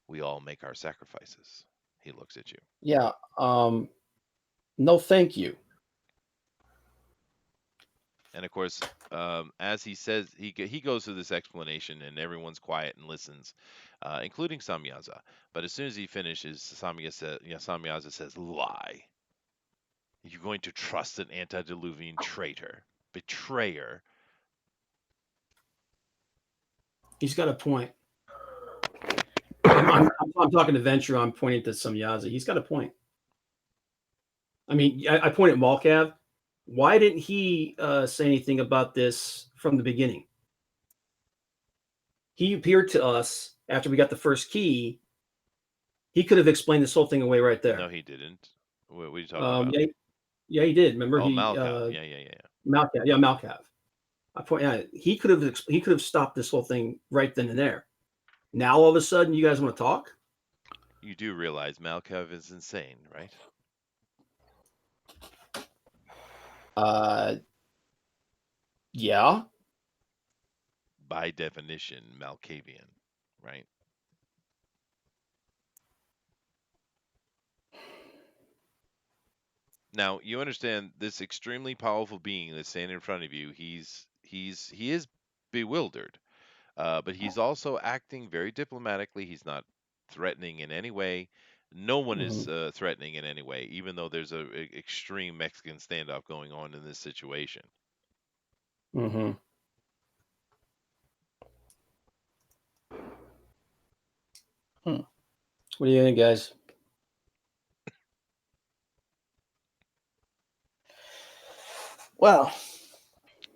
We all make our sacrifices. He looks at you. Yeah. No, thank you. And of course, as he says, he goes through this explanation, and everyone's quiet and listens, including Samyaza. But as soon as he finishes, Samyaza says, "Lie. You're going to trust an antediluvian traitor, betrayer." He's got a point. I'm talking to Venture. I'm pointing to Samyaza. He's got a point. I mean, I pointed at Malkav. Why didn't he say anything about this from the beginning? He appeared to us after we got the first key. He could have explained this whole thing away right there. No, he didn't. What are you talking about? Yeah, he did. Remember, Oh, he Malcolm. Yeah. Malkav. He could have stopped this whole thing right then and there. Now all of a sudden, you guys want to talk? You do realize Malkav is insane, right? Yeah. By definition, Malkavian, right? Now you understand this extremely powerful being that's standing in front of you. He is bewildered, but he's also acting very diplomatically. He's not threatening in any way. No one is threatening in any way, even though there's a extreme Mexican standoff going on in this situation. Mm-hmm. What do you think, guys? Well,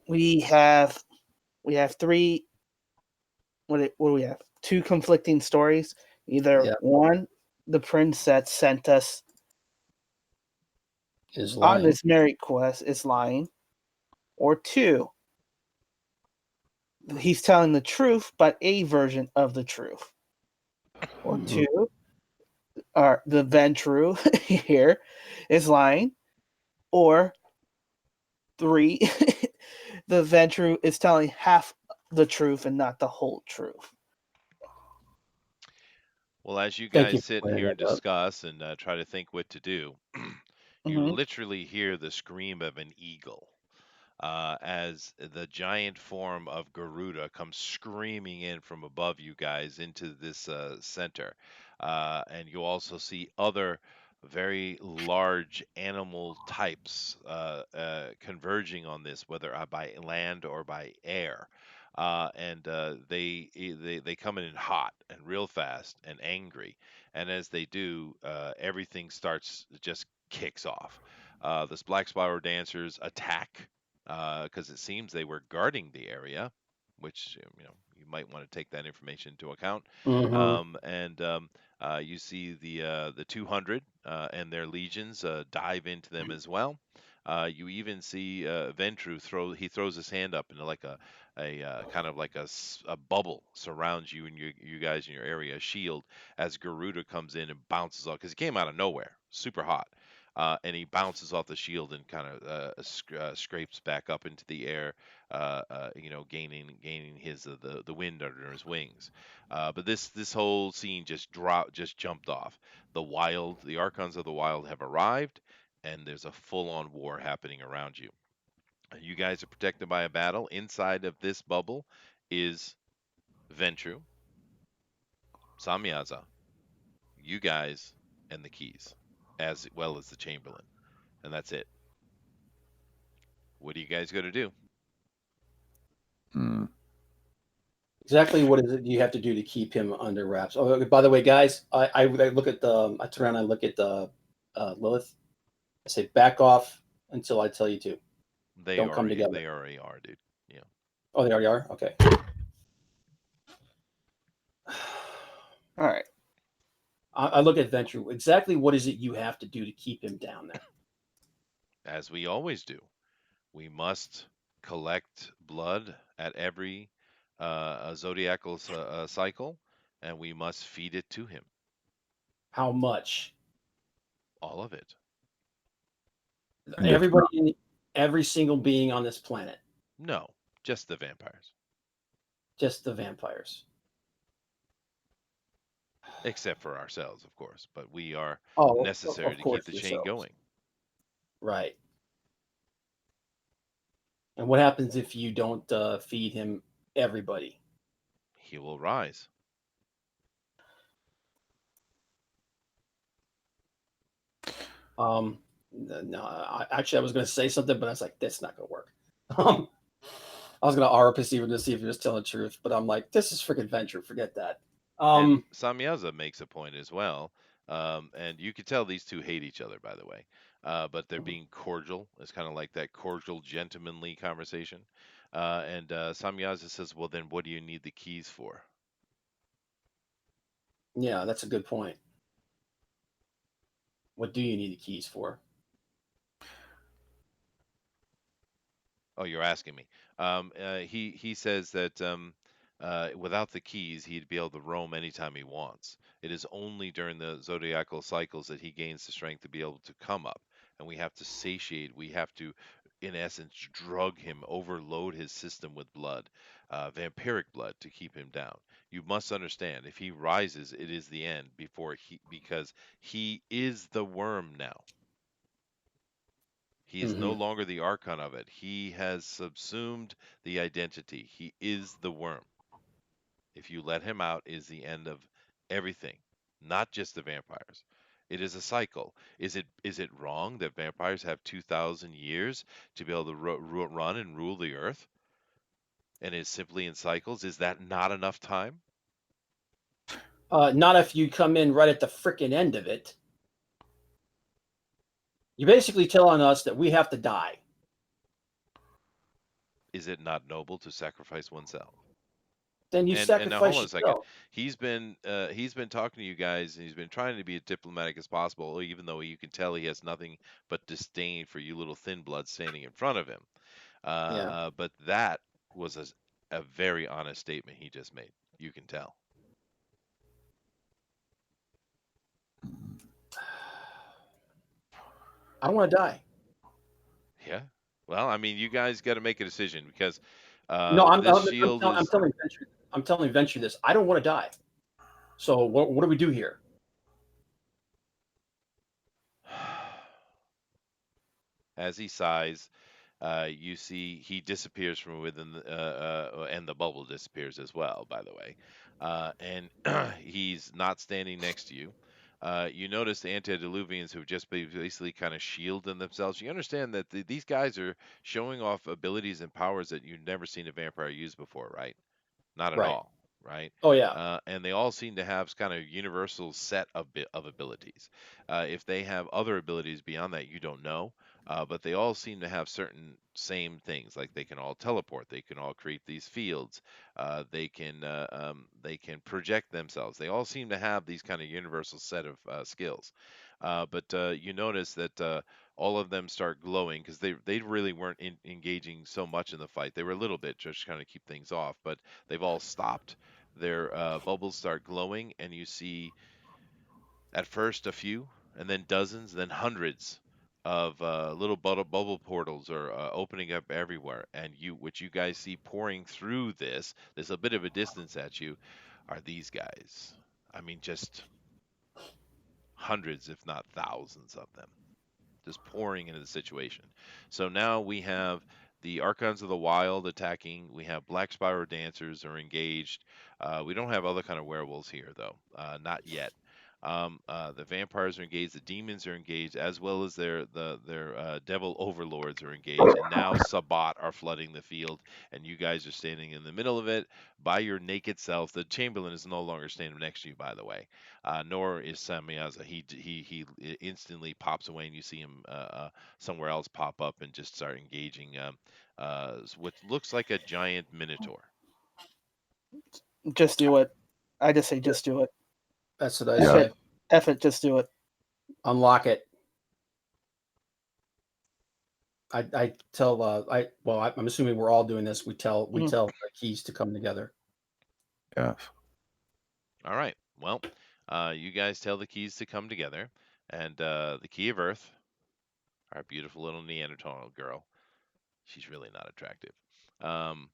we have three. What do we have? Two conflicting stories. Either one, the prince that sent us is on this merit quest is lying, or two, he's telling the truth, but a version of the truth, or two, or the Ventru here is lying, or three, the Ventru is telling half the truth and not the whole truth. Well, as you guys sit here and discuss and try to think what to do, you literally hear the scream of an eagle as the giant form of Garuda comes screaming in from above you guys into this center. And you also see other very large animal types converging on this, whether by land or by air. They come in hot and real fast and angry, and as they do, everything just kicks off. The Black Spiral dancers attack because it seems they were guarding the area, which you might want to take that information into account. You see the 200 and their legions dive into them as well. You even see Ventru throws his hand up into like a kind of like a bubble surrounds you and you guys in your area, a shield, as Garuda comes in and bounces off because he came out of nowhere, super hot. And he bounces off the shield and kind of scrapes back up into the air, gaining his the wind under his wings. But this whole scene just jumped off. The Archons of the Wild have arrived, and there's a full-on war happening around you. You guys are protected by a battle. Inside of this bubble is Ventru, Samyaza, you guys, and the keys, as well as the Chamberlain. And that's it. What are you guys going to do? Exactly what is it you have to do to keep him under wraps? Oh, by the way, guys, I look at I turn around and I look at Lilith. I say, back off until I tell you to. Don't come together. They already are, dude. Yeah. Oh, they already are? Okay. All right. I look at Venture. Exactly what is it you have to do to keep him down there? As we always do, we must collect blood at every zodiacal cycle, and we must feed it to him. How much? All of it. Everybody, every single being on this planet. No, just the vampires. Just the vampires. Except for ourselves, of course, but we are necessary to keep the chain going. Right. And what happens if you don't feed him everybody? He will rise. No, actually, I was going to say something, but I was like, that's not going to work. I was gonna RP receiver to see if he was telling the truth, but I'm like, this is freaking Venture. Forget that. And Um, Samyaza makes a point as well. And you could tell these two hate each other, by the way. But they're being cordial. It's kind of like that cordial, gentlemanly conversation. And Samyaza says, well, then what do you need the keys for? yeah, that's a good point. What do you need the keys for? Oh, you're asking me. He says that without the keys, he'd be able to roam anytime he wants. It is only during the zodiacal cycles that he gains the strength to be able to come up, and we have to satiate. We have to, in essence, drug him, overload his system with blood, vampiric blood, to keep him down. You must understand, if he rises, it is the end because he is the worm now. He is no Hmm. longer the archon of it. He has subsumed the identity. He is the worm. If you let him out, is the end of everything, not just the vampires. It is a cycle. Is it wrong that vampires have 2,000 years to be able to run and rule the earth, and is simply in cycles? Is that not enough time? Not if you come in right at the freaking end of it. You're basically telling us that we have to die. Is it not noble to sacrifice oneself? Then you And now hold sacrifice on a second. yourself. He's been talking to you guys, and he's been trying to be as diplomatic as possible, even though you can tell he has nothing but disdain for you little thin blood standing in front of him. Yeah. But that was a very honest statement he just made. You can tell. I don't want to die. Yeah. Well, I mean, you guys got to make a decision because No, this shield I'm is. telling Venture. I'm telling Venture this. I don't want to die. So what do we do here? As he sighs, you see he disappears from within, and the bubble disappears as well, by the way. And he's not standing next to you. You notice the antediluvians who've just basically kind of shielded themselves. You understand that these guys are showing off abilities and powers that you've never seen a vampire use before, right? Not at Right. all, right? Oh yeah. And they all seem to have kind of universal set of abilities. If they have other abilities beyond that, you don't know. But they all seem to have certain same things, like they can all teleport, they can all create these fields, they can project themselves. They all seem to have these kind of universal set of skills. But you notice that all of them start glowing because they really weren't engaging so much in the fight. They were a little bit just trying to keep things off, but they've all stopped. Their bubbles start glowing, and you see at first a few, and then dozens, then hundreds of little bubble portals are opening up everywhere. And what you guys see pouring through this, there's a bit of a distance at you, are these guys. I mean, just hundreds, if not thousands of them, just pouring into the situation. So now we have the Archons of the Wild attacking. We have Black Spiral Dancers are engaged. We don't have other kind of werewolves here, though, not yet. The vampires are engaged. The demons are engaged, as well as their devil overlords are engaged. And now Sabbat are flooding the field, and you guys are standing in the middle of it by your naked self. The Chamberlain is no longer standing next to you, by the way, nor is Samyaza. He instantly pops away, and you see him somewhere else pop up and just start engaging what looks like a giant minotaur. Just do it. I just say just do it. That's what I Yeah. say. F it, just do it. Unlock it. I tell I'm assuming we're all doing this. We tell Mhm. the keys to come together. Yes. All right. Well, you guys tell the keys to come together, and the key of Earth, our beautiful little Neanderthal girl. She's really not attractive. Um,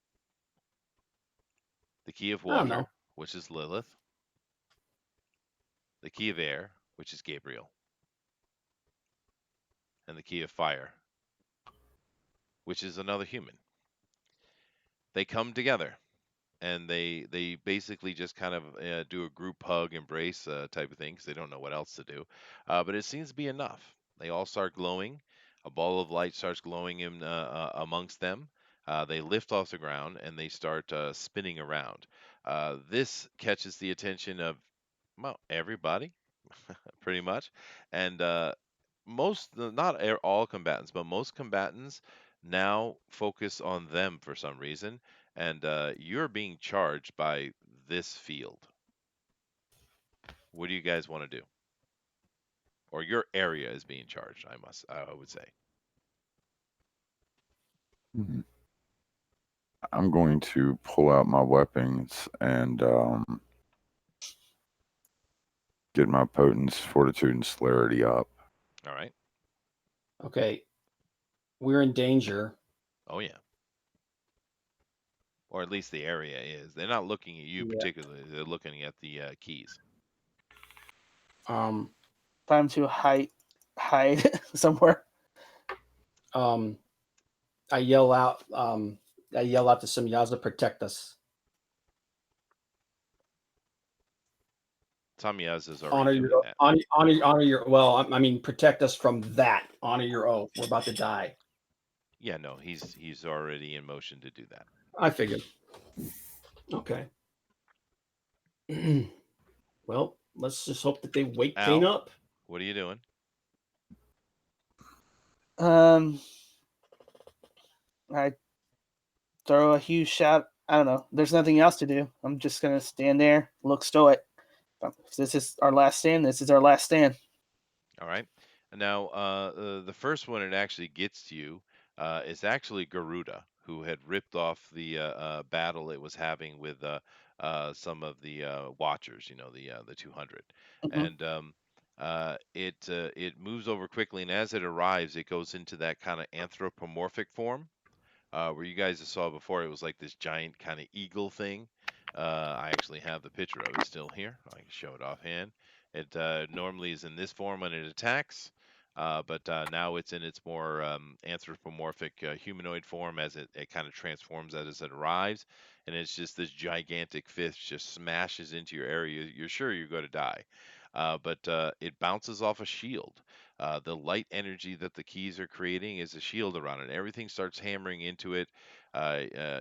the key of I don't know. water, which is Lilith. The key of air, which is Gabriel. And the key of fire, which is another human. They come together, and they basically just kind of do a group hug, embrace type of thing because they don't know what else to do. But it seems to be enough. They all start glowing. A ball of light starts glowing in amongst them. They lift off the ground and they start spinning around. This catches the attention of, well, everybody, pretty much, and not all combatants, but most combatants now focus on them for some reason, and you're being charged by this field. What do you guys want to do? Or your area is being charged, I would say. I'm going to pull out my weapons and get my potence, fortitude, and celerity up. All right. Okay. We're in danger. Oh yeah. Or at least the area is. They're not looking at you Yeah. particularly. They're looking at the keys. Time to hide somewhere. I yell out to Semyaza, protect us. Samyaz is already doing that. Honor your. Well, I mean, protect us from that. Honor your oath. We're about to die. Yeah, no, he's already in motion to do that. I figured. Okay. Well, let's just hope that they wake Al? Kane up. What are you doing? I throw a huge shout. I don't know. There's nothing else to do. I'm just gonna stand there, look stoic. If this is our last stand, this is our last stand. All right. Now, the first one it actually gets to you is actually Garuda, who had ripped off the battle it was having with some of the Watchers. You know, the 200, Mhm. and it moves over quickly, and as it arrives, it goes into that kind of anthropomorphic form. Where you guys saw before, it was like this giant kind of eagle thing. I actually have the picture of it still here. I can show it offhand. It normally is in this form when it attacks, but now it's in its more anthropomorphic humanoid form as it kind of transforms as it arrives. And it's just this gigantic fist just smashes into your area. You're sure you're going to die. But it bounces off a shield. The light energy that the keys are creating is a shield around it. Everything starts hammering into it.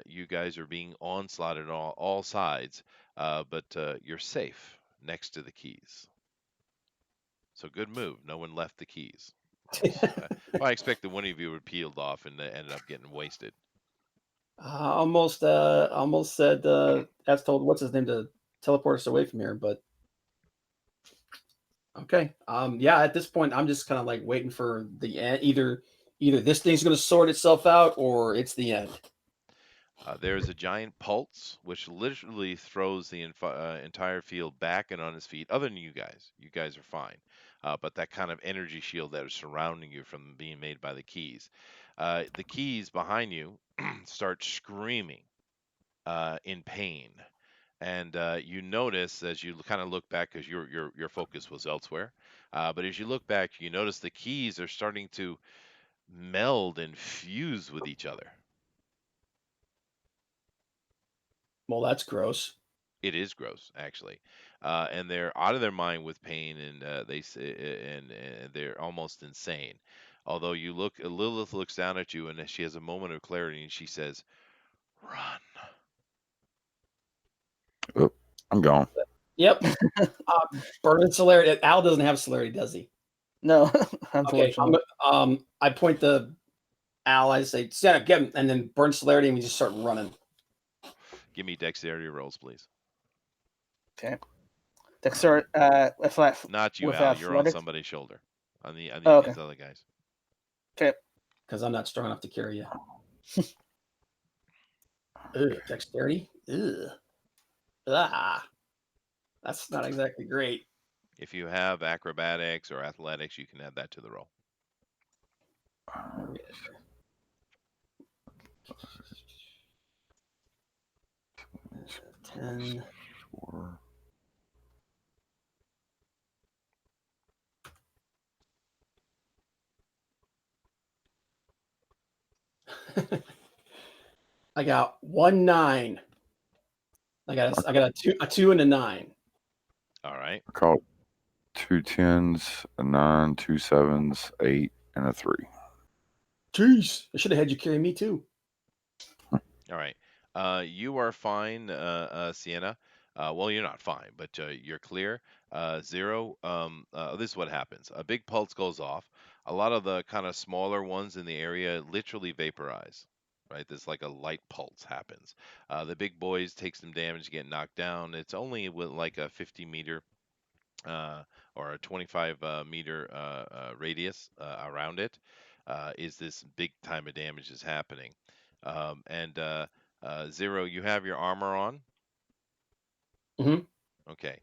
You guys are being onslaughted on all sides, but you're safe next to the keys. So good move. No one left the keys. Well, I expect that one of you were peeled off and ended up getting wasted. Almost said as told what's his name to teleport us away from here, but okay. Yeah, at this point I'm just kind of like waiting for the end. Either this thing's going to sort itself out or it's the end. There is a giant pulse, which literally throws the entire field back and on its feet. Other than you guys are fine. But that kind of energy shield that is surrounding you from being made by the keys. The keys behind you start screaming in pain, and you notice as you kind of look back because your focus was elsewhere. But as you look back, you notice the keys are starting to meld and fuse with each other. Well, that's gross. It is gross, actually, and they're out of their mind with pain, and and they're almost insane. Although Lilith looks down at you, and she has a moment of clarity, and she says, "Run." Oh, I'm gone. Yep. Burning celerity. Al doesn't have celerity, does he? No, Okay. unfortunately. I point to Al. I say, stand up, get him, and then burn celerity, and we just start running. Give me dexterity rolls, please. Okay. Dexter, Not you, with Al. You're on athletics. somebody's shoulder. On these okay. other guys. Okay. Because I'm not strong enough to carry you. Ugh, dexterity. Ugh. Ah. That's not exactly great. If you have acrobatics or athletics, you can add that to the roll. Ten. I got 1 9. I got a 2 and a 9. All right. I caught 2 10s, a 9, 2 7s, 8, and a 3. Jeez, I should have had you carry me too. All right. You are fine, Sienna. Well, you're not fine, but you're clear. Zero. This is what happens. A big pulse goes off. A lot of the kind of smaller ones in the area literally vaporize. Right. There's like a light pulse happens. The big boys take some damage, get knocked down. It's only with like a 50-meter uh, or a 25 meter radius around it, is this big time of damage is happening. And Zero, you have your armor on. Hmm. Okay.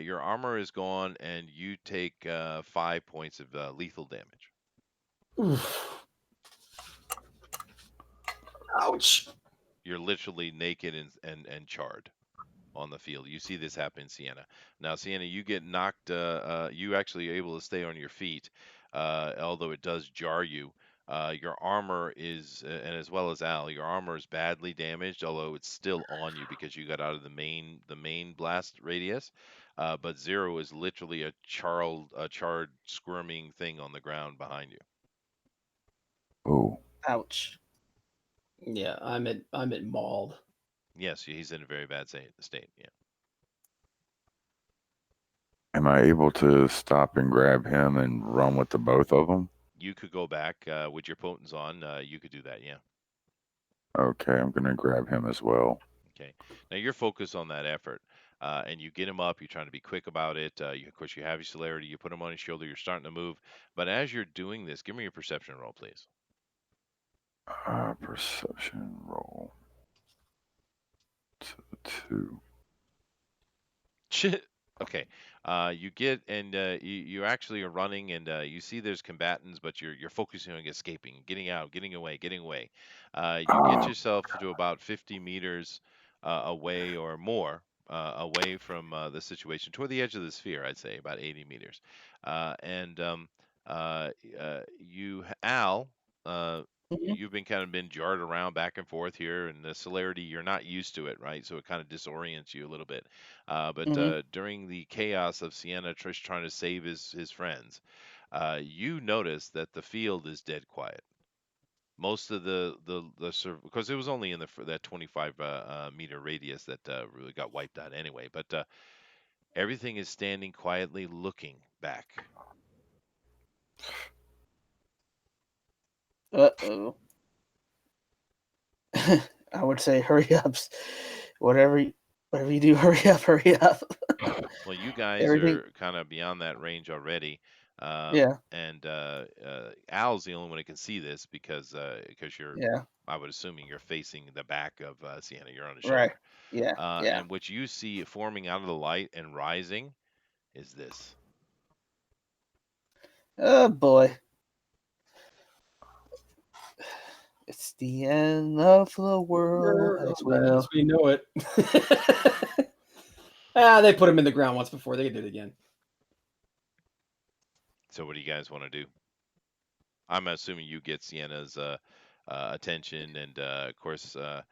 Your armor is gone, and you take 5 points of lethal damage. Oof. Ouch. You're literally naked and charred on the field. You see this happen in Sienna. Now, Sienna, you get knocked. You actually are able to stay on your feet, although it does jar you. Your armor is, and as well as Al, your armor is badly damaged, although it's still on you because you got out of the main blast radius. But Zero is literally a charred, squirming thing on the ground behind you. Oh, Ouch. Yeah, I'm at mauled. Yes, he's in a very bad state. Yeah. am I able to stop and grab him and run with the both of them? You could go back with your potents on. You could do that. Yeah. Okay, I'm gonna grab him as well. Okay. Now you're focused on that effort, and you get him up. You're trying to be quick about it. Of course, you have your celerity. You put him on his shoulder. You're starting to move. But as you're doing this, give me your perception roll, please. Perception roll to the two. Shit. Okay. You get and you actually are running, and you see there's combatants, but you're focusing on escaping, getting out, getting away, getting away. You get Uh, yourself to about 50 meters away or more. Away from the situation, toward the edge of the sphere, I'd say about 80 meters. And Al, Mhm. you've been jarred around back and forth here, and the celerity, you're not used to it, right? So it kind of disorients you a little bit. But Mhm. during the chaos of Sienna Trish trying to save his friends, you notice that the field is dead quiet. Most of because it was only in that 25 meter radius that really got wiped out anyway. But everything is standing quietly, looking back. Uh-oh. I would say hurry up. Whatever you do, hurry up, hurry up. Well, you guys Everything. are kind of beyond that range already. Yeah. And Al's the only one who can see this because you're, Yeah. I would assuming you're facing the back of Sienna. You're on his Right. shoulder. Yeah. Yeah. And what you see forming out of the light and rising is this. Oh boy. It's the end of the world as we know. As we know it. They put him in the ground once before. They can do it again. So what do you guys want to do? I'm assuming you get Sienna's attention, and of course, you're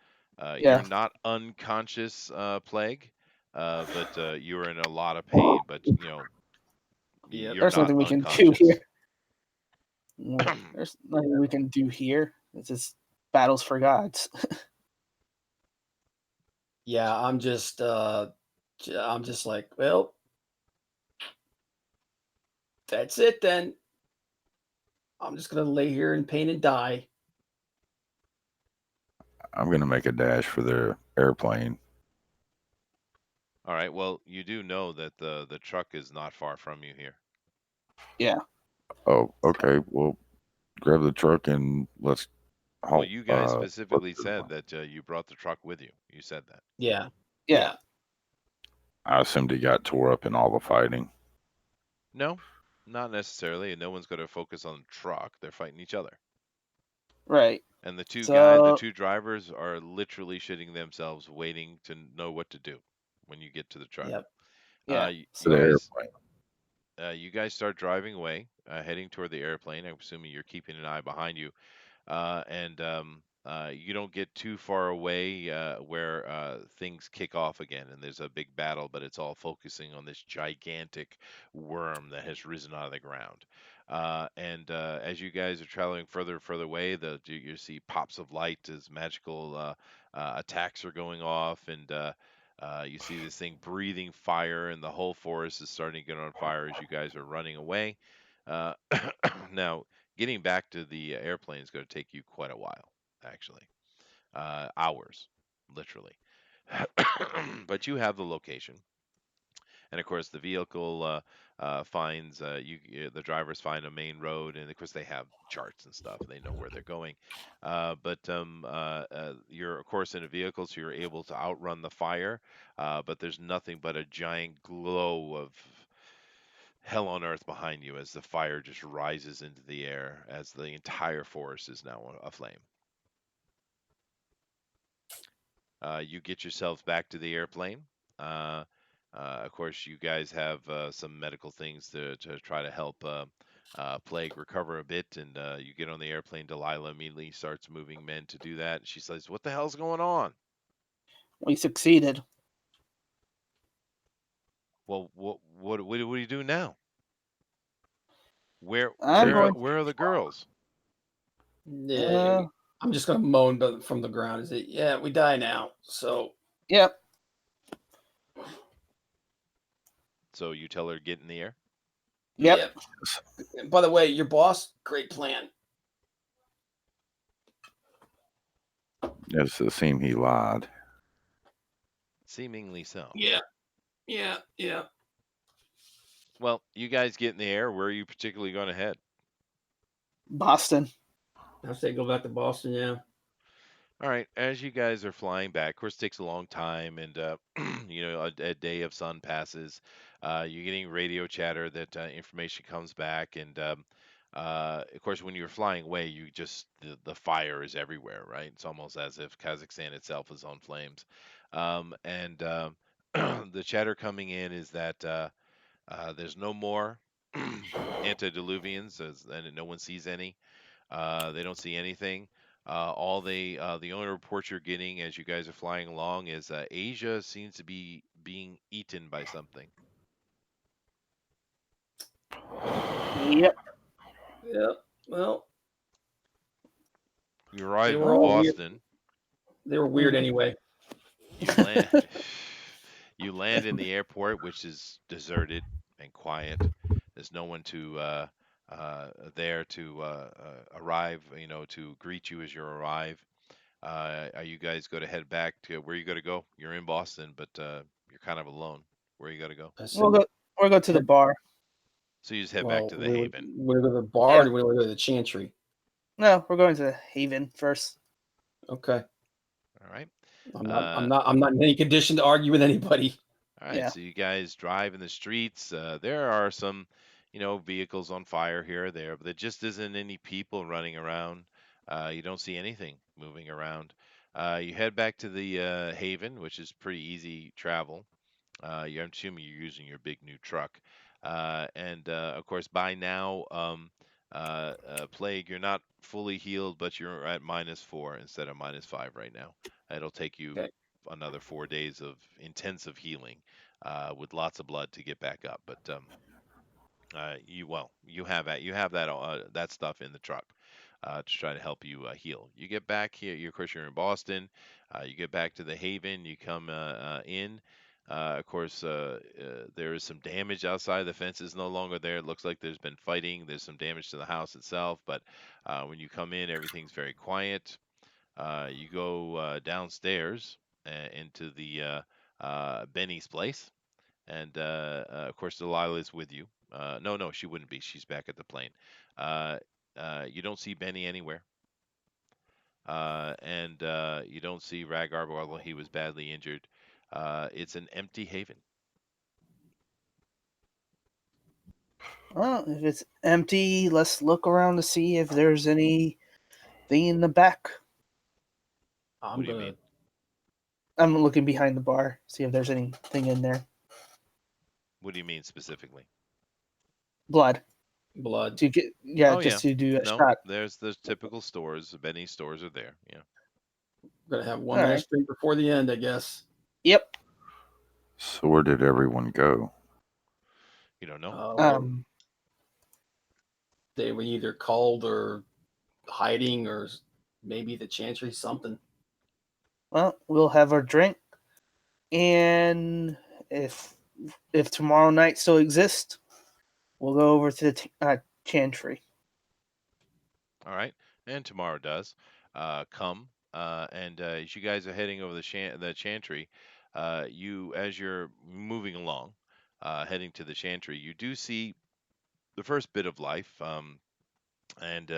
Yeah. not unconscious, Plague, but you're in a lot of pain. But Yep. you're There's not nothing we can do here. unconscious. There's nothing we can do here. It's just battles for gods. Yeah, I'm just like, well, that's it then. I'm just gonna lay here in pain and die. I'm gonna make a dash for their airplane. All right. Well, you do know that the truck is not far from you here. Yeah. Oh, okay. Well, grab the truck and let's Well, halt. you guys specifically said that you brought the truck with you. You said that. Yeah. Yeah. I assumed he got tore up in all the fighting. No, not necessarily. And no one's going to focus on the truck. They're fighting each other. Right. And the So two drivers are literally shitting themselves, waiting to know what to do when you get to the truck. Yep. yeah. To You the So guys, airplane. start driving away, heading toward the airplane. I'm assuming you're keeping an eye behind you, and you don't get too far away where things kick off again, and there's a big battle, but it's all focusing on this gigantic worm that has risen out of the ground. And as you guys are traveling further and further away, you see pops of light as magical attacks are going off, and you see this thing breathing fire, and the whole forest is starting to get on fire as you guys are running away. Uh, now, getting back to the airplane is going to take you quite a while, actually, hours, literally. But you have the location, and of course the vehicle finds the drivers find a main road, and of course they have charts and stuff. They know where they're going, but you're of course in a vehicle, so you're able to outrun the fire. But there's nothing but a giant glow of hell on earth behind you as the fire just rises into the air as the entire forest is now aflame. You get yourselves back to the airplane. Uh, of course, you guys have some medical things to try to help Plague recover a bit, and you get on the airplane. Delilah immediately starts moving men to do that. She says, "What the hell's going on?" We succeeded. Well, what do you do now? Where I'm going. where are the girls? Yeah, I'm just gonna moan from the ground. Is it? Yeah, we die now. So Yep. So you tell her to get in the air. Yep. yeah. By the way, your boss, great plan. It's the seem he lied. Seemingly so. Yeah. Well, you guys get in the air. Where are you particularly going to head? Boston. I say go back to Boston. Yeah. All right, as you guys are flying back, of course, it takes a long time, and a day of sun passes. You're getting radio chatter that information comes back, and of course, when you're flying away, the fire is everywhere, right? It's almost as if Kazakhstan itself is on flames, and the chatter coming in is that there's no more antediluvians, and no one sees any. They don't see anything. The only reports you're getting as you guys are flying along is Asia seems to be being eaten by something. Yep. Yeah. Well, You arrive were in all weird. Boston. They were weird Mhm. anyway. You land. You land in the airport, which is deserted and quiet. There's no one there to arrive. To greet you as you arrive. Are you guys going to head back to where you got to go? You're in Boston, but you're kind of alone. Where you got to go? I We'll said, go. We'll go to the bar. So you just head back well, to the Haven. we go to the bar Yeah. or do we go to the Chantry? No, we're going to the Haven first. Okay. All right. I'm not in any condition to argue with anybody. All right. Yeah. So you guys drive in the streets. There are some, vehicles on fire here or there, but there just isn't any people running around. You don't see anything moving around. You head back to the Haven, which is pretty easy travel. I'm assuming you're using your big new truck. And of course, by now, Plague, you're not fully healed, but you're at -4 instead of -5 right now. It'll take you Okay. another 4 days of intensive healing with lots of blood to get back up. But you have that stuff in the truck to try to help you heal. You get back here. Of course, you're in Boston. You get back to the Haven. You come in. Of course, there is some damage outside. The fence is no longer there. It looks like there's been fighting. There's some damage to the house itself. But when you come in, everything's very quiet. You go downstairs into the Benny's place, and of course Delilah is with you. No, she wouldn't be. She's back at the plane. Uh, you don't see Benny anywhere, and you don't see Ragarb, although he was badly injured. It's an empty haven. Well, if it's empty, let's look around to see if there's anything in the back. What do you mean? I'm looking behind the bar, see if there's anything in there. What do you mean specifically? Blood. Blood. To get to do a No, shot. there's the typical stores. Benny's stores are there. Yeah. We're gonna have one All last right. drink before the end, I guess. Yep. So where did everyone go? You don't know. Oh, they were either called or hiding, or maybe the Chantry, something. Well, we'll have our drink, and if tomorrow night still exists, we'll go over to the Chantry. All right, and tomorrow does. Come and as you guys are heading over the chantry, as you're moving along, heading to the chantry, you do see the first bit of life, and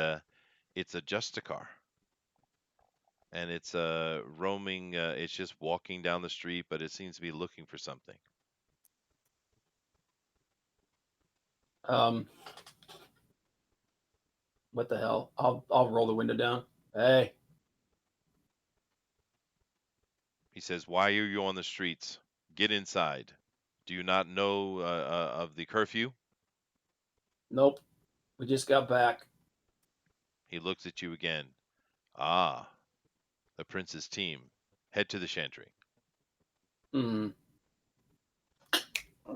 it's a Justicar, and it's roaming. It's just walking down the street, but it seems to be looking for something. Um, what the hell? I'll roll the window down. Hey, He says, "Why are you on the streets? Get inside. Do you not know of the curfew?" nope. We just got back. He looks at you again. Ah, the prince's team. Head to the chantry. Hmm.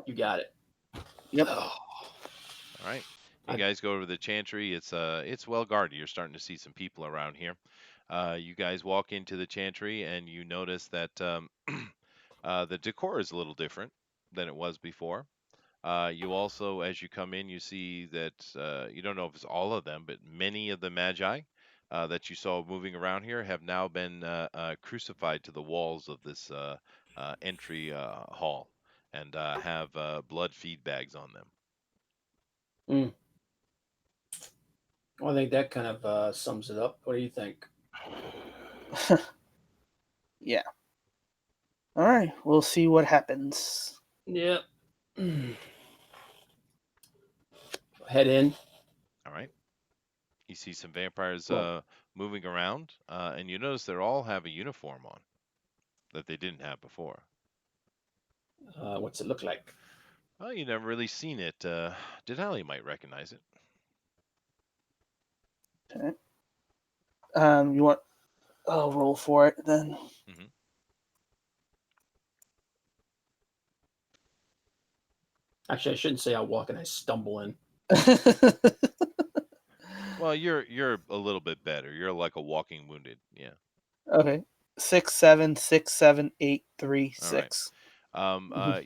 You got it. Yep. All right. You I- guys go over to the chantry. It's well guarded. You're starting to see some people around here. You guys walk into the chantry and you notice that the decor is a little different than it was before. You also, as you come in, you see that you don't know if it's all of them, but many of the magi that you saw moving around here have now been crucified to the walls of this entry hall and have blood feed bags on them. Mm. Well, I think that kind of sums it up. What do you think? Yeah. All right. We'll see what happens. Yep. Head in. All right. You see some vampires Well, moving around, and you notice they all have a uniform on that they didn't have before. what's it look like? Well, you never really seen it. Dinale might recognize it. Okay. You want? I'll roll for it then. Hmm. Actually, I shouldn't say I walk and I stumble in. Well, you're a little bit better. You're like a walking wounded. Yeah. Okay. 6, 7, 6, 7, 8, 3, All right. 6.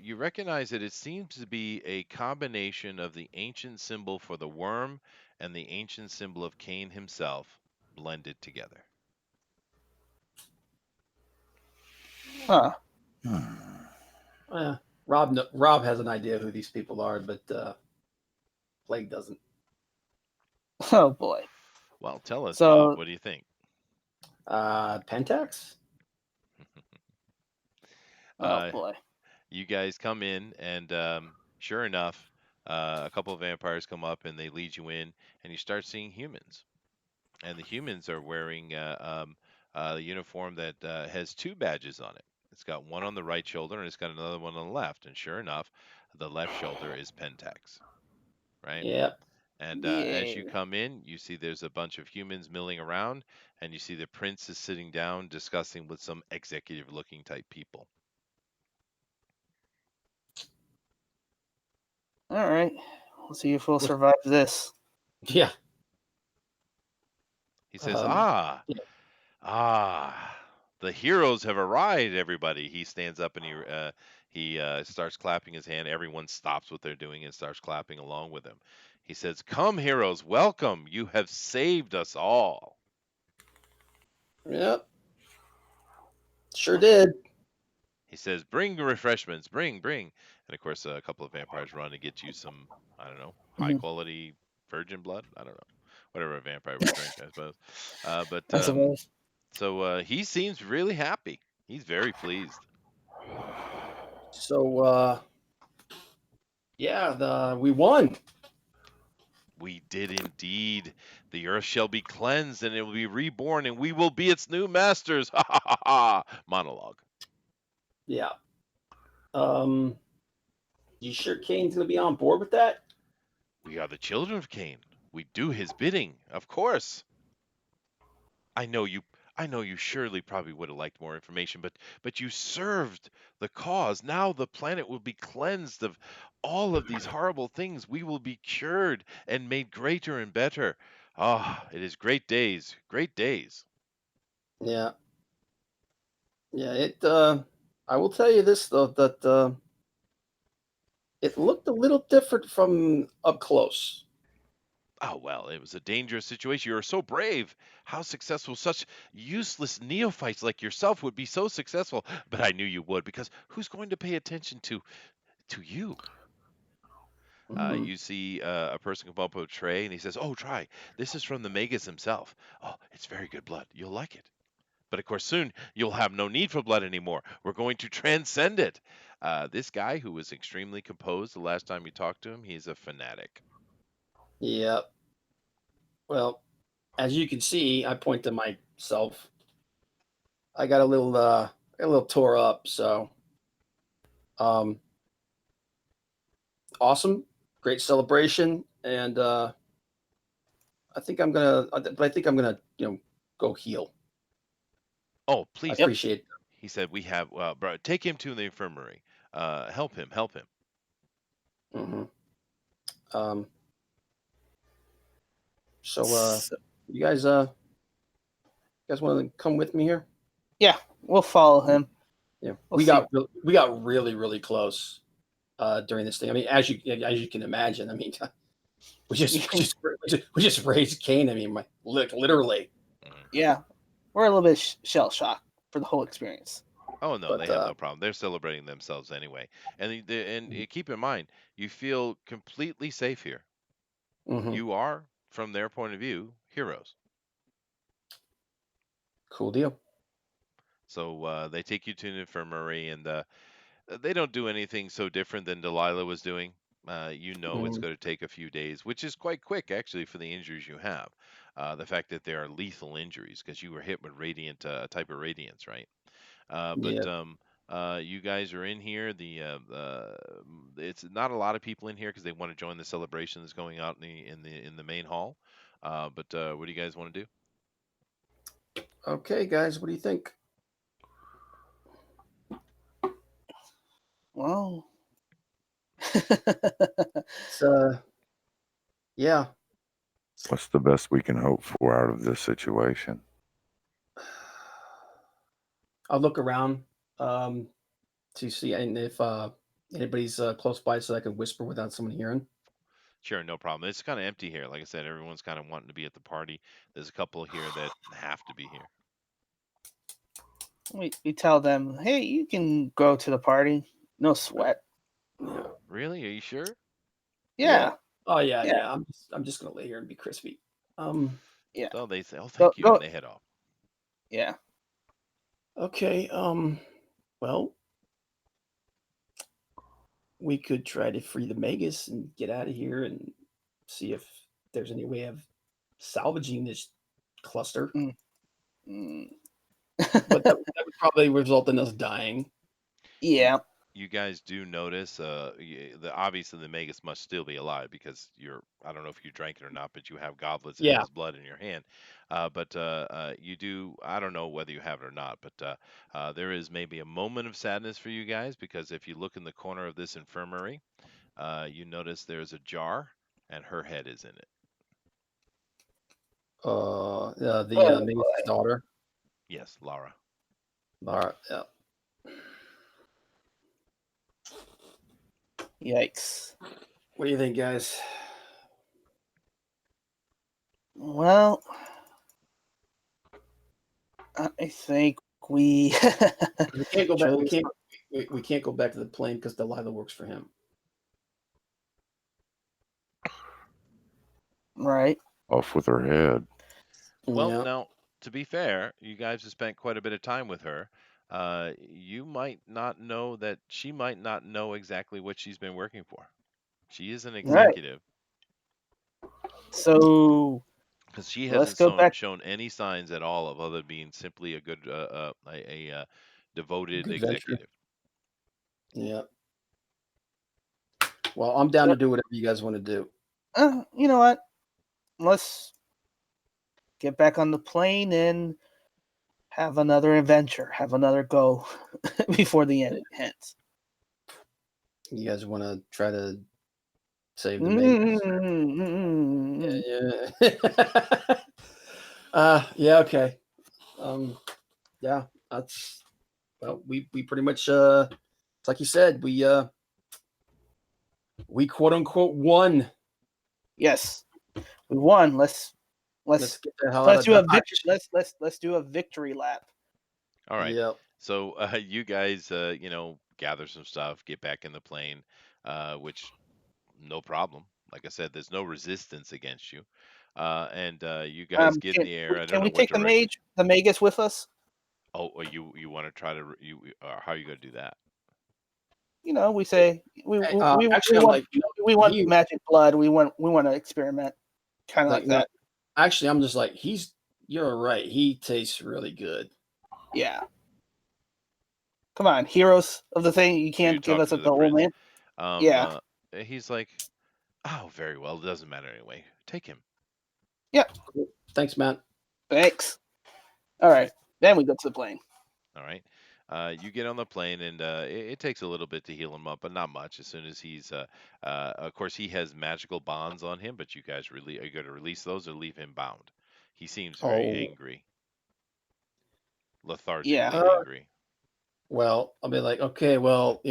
You recognize that it seems to be a combination of the ancient symbol for the worm and the ancient symbol of Cain himself blended together. Huh. Rob has an idea who these people are, but Plague doesn't. Oh boy. Well, tell us, Rob. So, What do you think? Pentax? oh Uh, boy. you guys come in, and sure enough, a couple of vampires come up and they lead you in, and you start seeing humans. And the humans are wearing a uniform that has two badges on it. It's got one on the right shoulder and it's got another one on the left. And sure enough, the left shoulder is Pentax, right? Yep. And as you Yeah. come in, you see there's a bunch of humans milling around, and you see the prince is sitting down discussing with some executive-looking type people. All right. We'll see if we'll What- survive this. Yeah. He says, Yeah. Ah, the heroes have arrived, everybody. He stands up and he starts clapping his hand. Everyone stops what they're doing and starts clapping along with him. He says, "Come, heroes, welcome. You have saved us all." Yep. Sure did. He says, "Bring refreshments, bring." And of course, a couple of vampires run to get you some, I don't know, high Mhm. quality virgin blood. I don't know, whatever a vampire would drink, I suppose. But I suppose. so he seems really happy. He's very pleased. So yeah, we won. We did indeed. The earth shall be cleansed and it will be reborn and we will be its new masters. Ha ha ha ha. Monologue. Yeah. You sure Kane's gonna be on board with that? We are the children of Cain. We do his bidding, of course. I know I know you surely probably would have liked more information, but you served the cause. Now the planet will be cleansed of all of these horrible things. We will be cured and made greater and better. Ah, it is great days, great days. Yeah, yeah. I will tell you this though, that it looked a little different from up close. Oh, well, it was a dangerous situation. You were so brave. How successful such useless neophytes like yourself would be so successful. But I knew you would, because who's going to pay attention to you? Mhm. You see a person come up with a tray and he says, "Oh, try. This is from the Magus himself. Oh, it's very good blood. You'll like it." But of course, soon you'll have no need for blood anymore. We're going to transcend it. This guy, who was extremely composed the last time you talked to him, he's a fanatic. Yeah. Well, as you can see, I point to myself. I got a little tore up. So, um, awesome, great celebration, and I think I'm gonna, go heal. Oh, I please, Yep. appreciate. he said, we have, bro, take him to the infirmary. Help him, help him. Hmm. Um, so, So, you guys want to come with me here? yeah, we'll follow him. Yeah, We'll see. we got really really close during this thing. I mean, as you can imagine, I mean, we just raised Cain. I mean, literally. Mhm. Yeah, we're a little bit shell shocked for the whole experience. Oh no, they But have no problem. They're celebrating themselves anyway. And keep in mind, you feel completely safe here. mhm, You are, from their point of view, heroes. cool deal. So they take you to an infirmary, and they don't do anything so different than Delilah was doing. You know it's Mhm, going to take a few days, which is quite quick actually for the injuries you have. The fact that they are lethal injuries because you were hit with radiant, a type of radiance, right? But yeah. you guys are in here. It's not a lot of people in here because they want to join the celebration that's going out in the main hall. But what do you guys want to do? Okay, guys, what do you think? Well, It's yeah. What's the best we can hope for out of this situation? I'll look around um, to see and if anybody's close by, so I can whisper without someone hearing. Sure, no problem. It's kind of empty here. Like I said, everyone's kind of wanting to be at the party. There's a couple here that have to be here. we tell them, hey, you can go to the party. No sweat. Yeah. Really? Are you sure? Yeah, Oh yeah, yeah, yeah. I'm just gonna lay here and be crispy. Um. yeah. So they say, "Oh, Go, thank you," and go. they head off. Yeah. Okay. Well, we could try to free the Magus and get out of here and see if there's any way of salvaging this cluster. Mm, mm. But that would probably result in us dying. You Yeah. you guys do notice obviously the Magus must still be alive because I don't know if you drank it or not, but you have goblets of Yeah. his blood in your hand. But you do, I don't know whether you have it or not, but there is maybe a moment of sadness for you guys because if you look in the corner of this infirmary, you notice there's a jar and her head is in it. The Oh Magus' boy. daughter. Yes, Lara. Lara. Yeah. Yikes. What do you think, guys? Well, I think we We can't go back. chose We can't go back to the plane because Delilah works for him. right. Off with her head. Well, Yeah. now, to be fair, you guys have spent quite a bit of time with her. You might not know that she might not know exactly what she's been working for. She is an Right. executive So because she let's hasn't go back. shown any signs at all of other being simply a good, devoted Good venture. executive. Yeah. Well, I'm down So to do whatever you guys want to do. you know what? Let's get back on the plane and Have another adventure. Have another go before the end ends. You guys want to try to save the Magus? Yeah. Yeah. Okay. Yeah. That's well. We pretty much it's like you said. We quote unquote won. Yes, we won. Let's get the hell out Let's of do a Dodge. victory. Let's do a victory lap. All right. Yep. So you guys, gather some stuff, get back in the plane, which no problem. Like I said, there's no resistance against you. And you guys get in the air. I don't Can know we what take direction. the Magus with us? Oh, you want to try to how are you going to do that? You know, we say Actually, I'm like, we want he magic blood. We want to experiment, kind of like like that. actually, I'm just like You're right. He tastes really good. Yeah. Come on, heroes of the thing. You So you're can't give us talking a to the the old prince. man. Yeah. He's like, oh, very well. It doesn't matter anyway. Take him. Yeah. Thanks, Matt. Thanks. All right. Then we go to the plane. All right. You get on the plane, and it takes a little bit to heal him up, but not much. As soon as of course, he has magical bonds on him, but you guys really are you going to release those or leave him bound? He seems very Oh, angry, lethargically Yeah. angry. well, I'll be like, okay, well,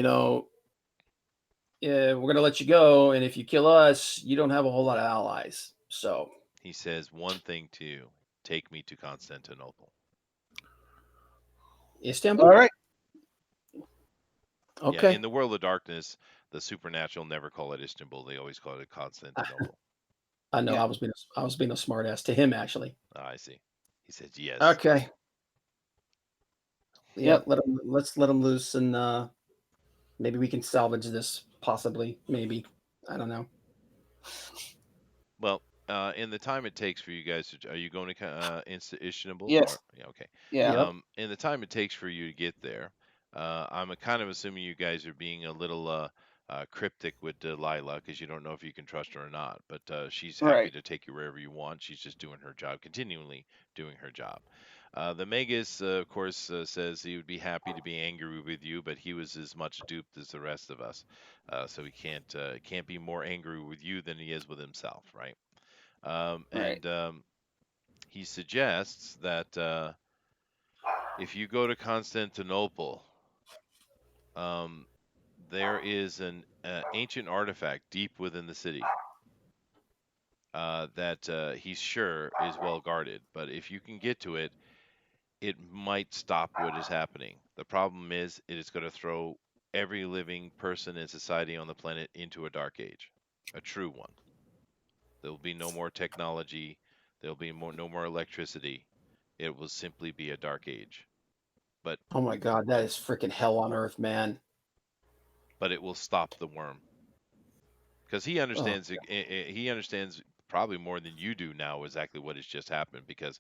yeah, we're gonna let you go, and if you kill us, you don't have a whole lot of allies. So He says one thing to you: take me to Constantinople. All Istanbul. right. Yeah, Okay. in the world of darkness, the supernatural never call it Istanbul; they always call it Constantinople. I know. Yeah. I was being a smartass to him, actually. Ah, I see. He says yes. Okay. Yeah. Yep. Let's let him loose, and maybe we can salvage this. Possibly. Maybe. I don't know. Well, in the time it takes for you guys are you going to Istanbul Yes. or yeah, okay. Yeah. Yep. In the time it takes for you to get there, I'm kind of assuming you guys are being a little cryptic with Delilah because you don't know if you can trust her or not. But she's happy Right. to take you wherever you want. She's just doing her job, continually doing her job. The Magus, of course, says he would be happy to be angry with you, but he was as much duped as the rest of us, so he can't be more angry with you than he is with himself, right? Right. And he suggests that if you go to Constantinople, um, there is an ancient artifact deep within the city that he's sure is well guarded. But if you can get to it, it might stop what is happening. The problem is, it is going to throw every living person in society on the planet into a dark age, a true one. There will be no more technology. There will be no more electricity. It will simply be a dark age. But Oh my God, that is freaking hell on earth, man. it will stop the worm because he Oh, understands he understands probably more than you do now exactly what has just happened because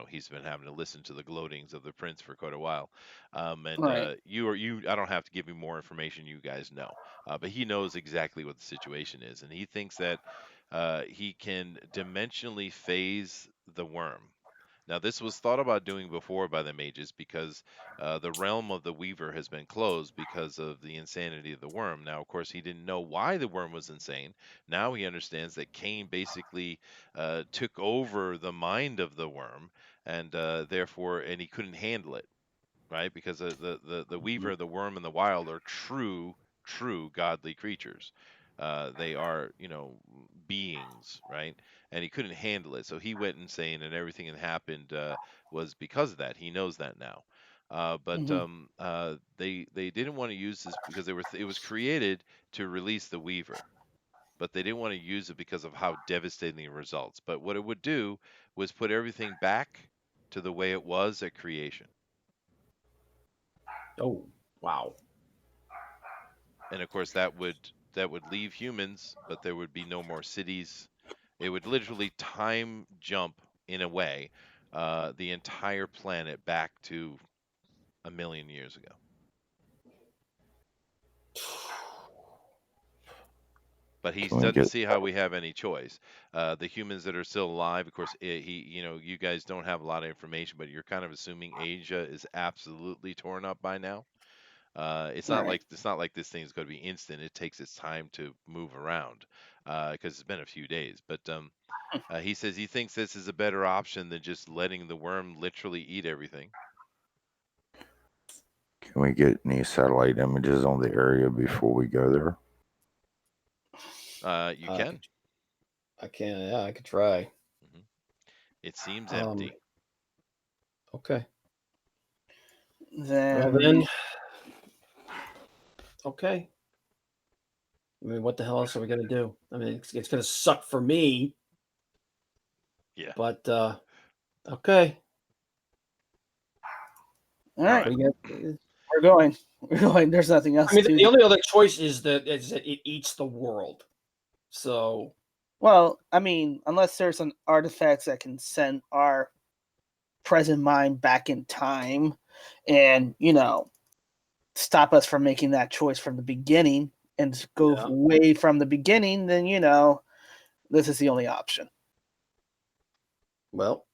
he's been having to listen to the gloatings of the prince for quite a while, and Right. you I don't have to give you more information, you guys know, but he knows exactly what the situation is, and he thinks that he can dimensionally phase the worm. Now, this was thought about doing before by the mages because the realm of the Weaver has been closed because of the insanity of the worm. Now, of course, he didn't know why the worm was insane. Now he understands that Cain basically took over the mind of the worm, and and he couldn't handle it, right? Because the Weaver, the worm, and the wild are true godly creatures. They are, beings, right? And he couldn't handle it, so he went insane, and everything that happened was because of that. He knows that now. But Hmm. they didn't want to use this because it was created to release the Weaver, but they didn't want to use it because of how devastating the results. But what it would do was put everything back to the way it was at creation. oh, wow. And of course that would leave humans, but there would be no more cities. It would literally time jump in a way the entire planet back to a million years ago. But he Can we doesn't get? see how we have any choice. The humans that are still alive, of course, you guys don't have a lot of information, but you're kind of assuming Asia is absolutely torn up by now. Right. It's not like this thing's going to be instant. It takes its time to move around because it's been a few days. But he says he thinks this is a better option than just letting the worm literally eat everything. Can we get any satellite images on the area before we go there? You I can. could, I can, yeah, I could try. hmm It seems Um, empty. okay. Well Then then, okay. I mean, what the hell else are we gonna do? I mean, it's gonna suck for me, Yeah. but okay. all All right, right. We get. we're going. We're going. There's nothing I else mean, to the do. only other choice is that it eats the world. So Well, I mean, unless there's an artifact that can send our present mind back in time, and stop us from making that choice from the beginning and go yeah. way from the beginning, then this is the only option. Well,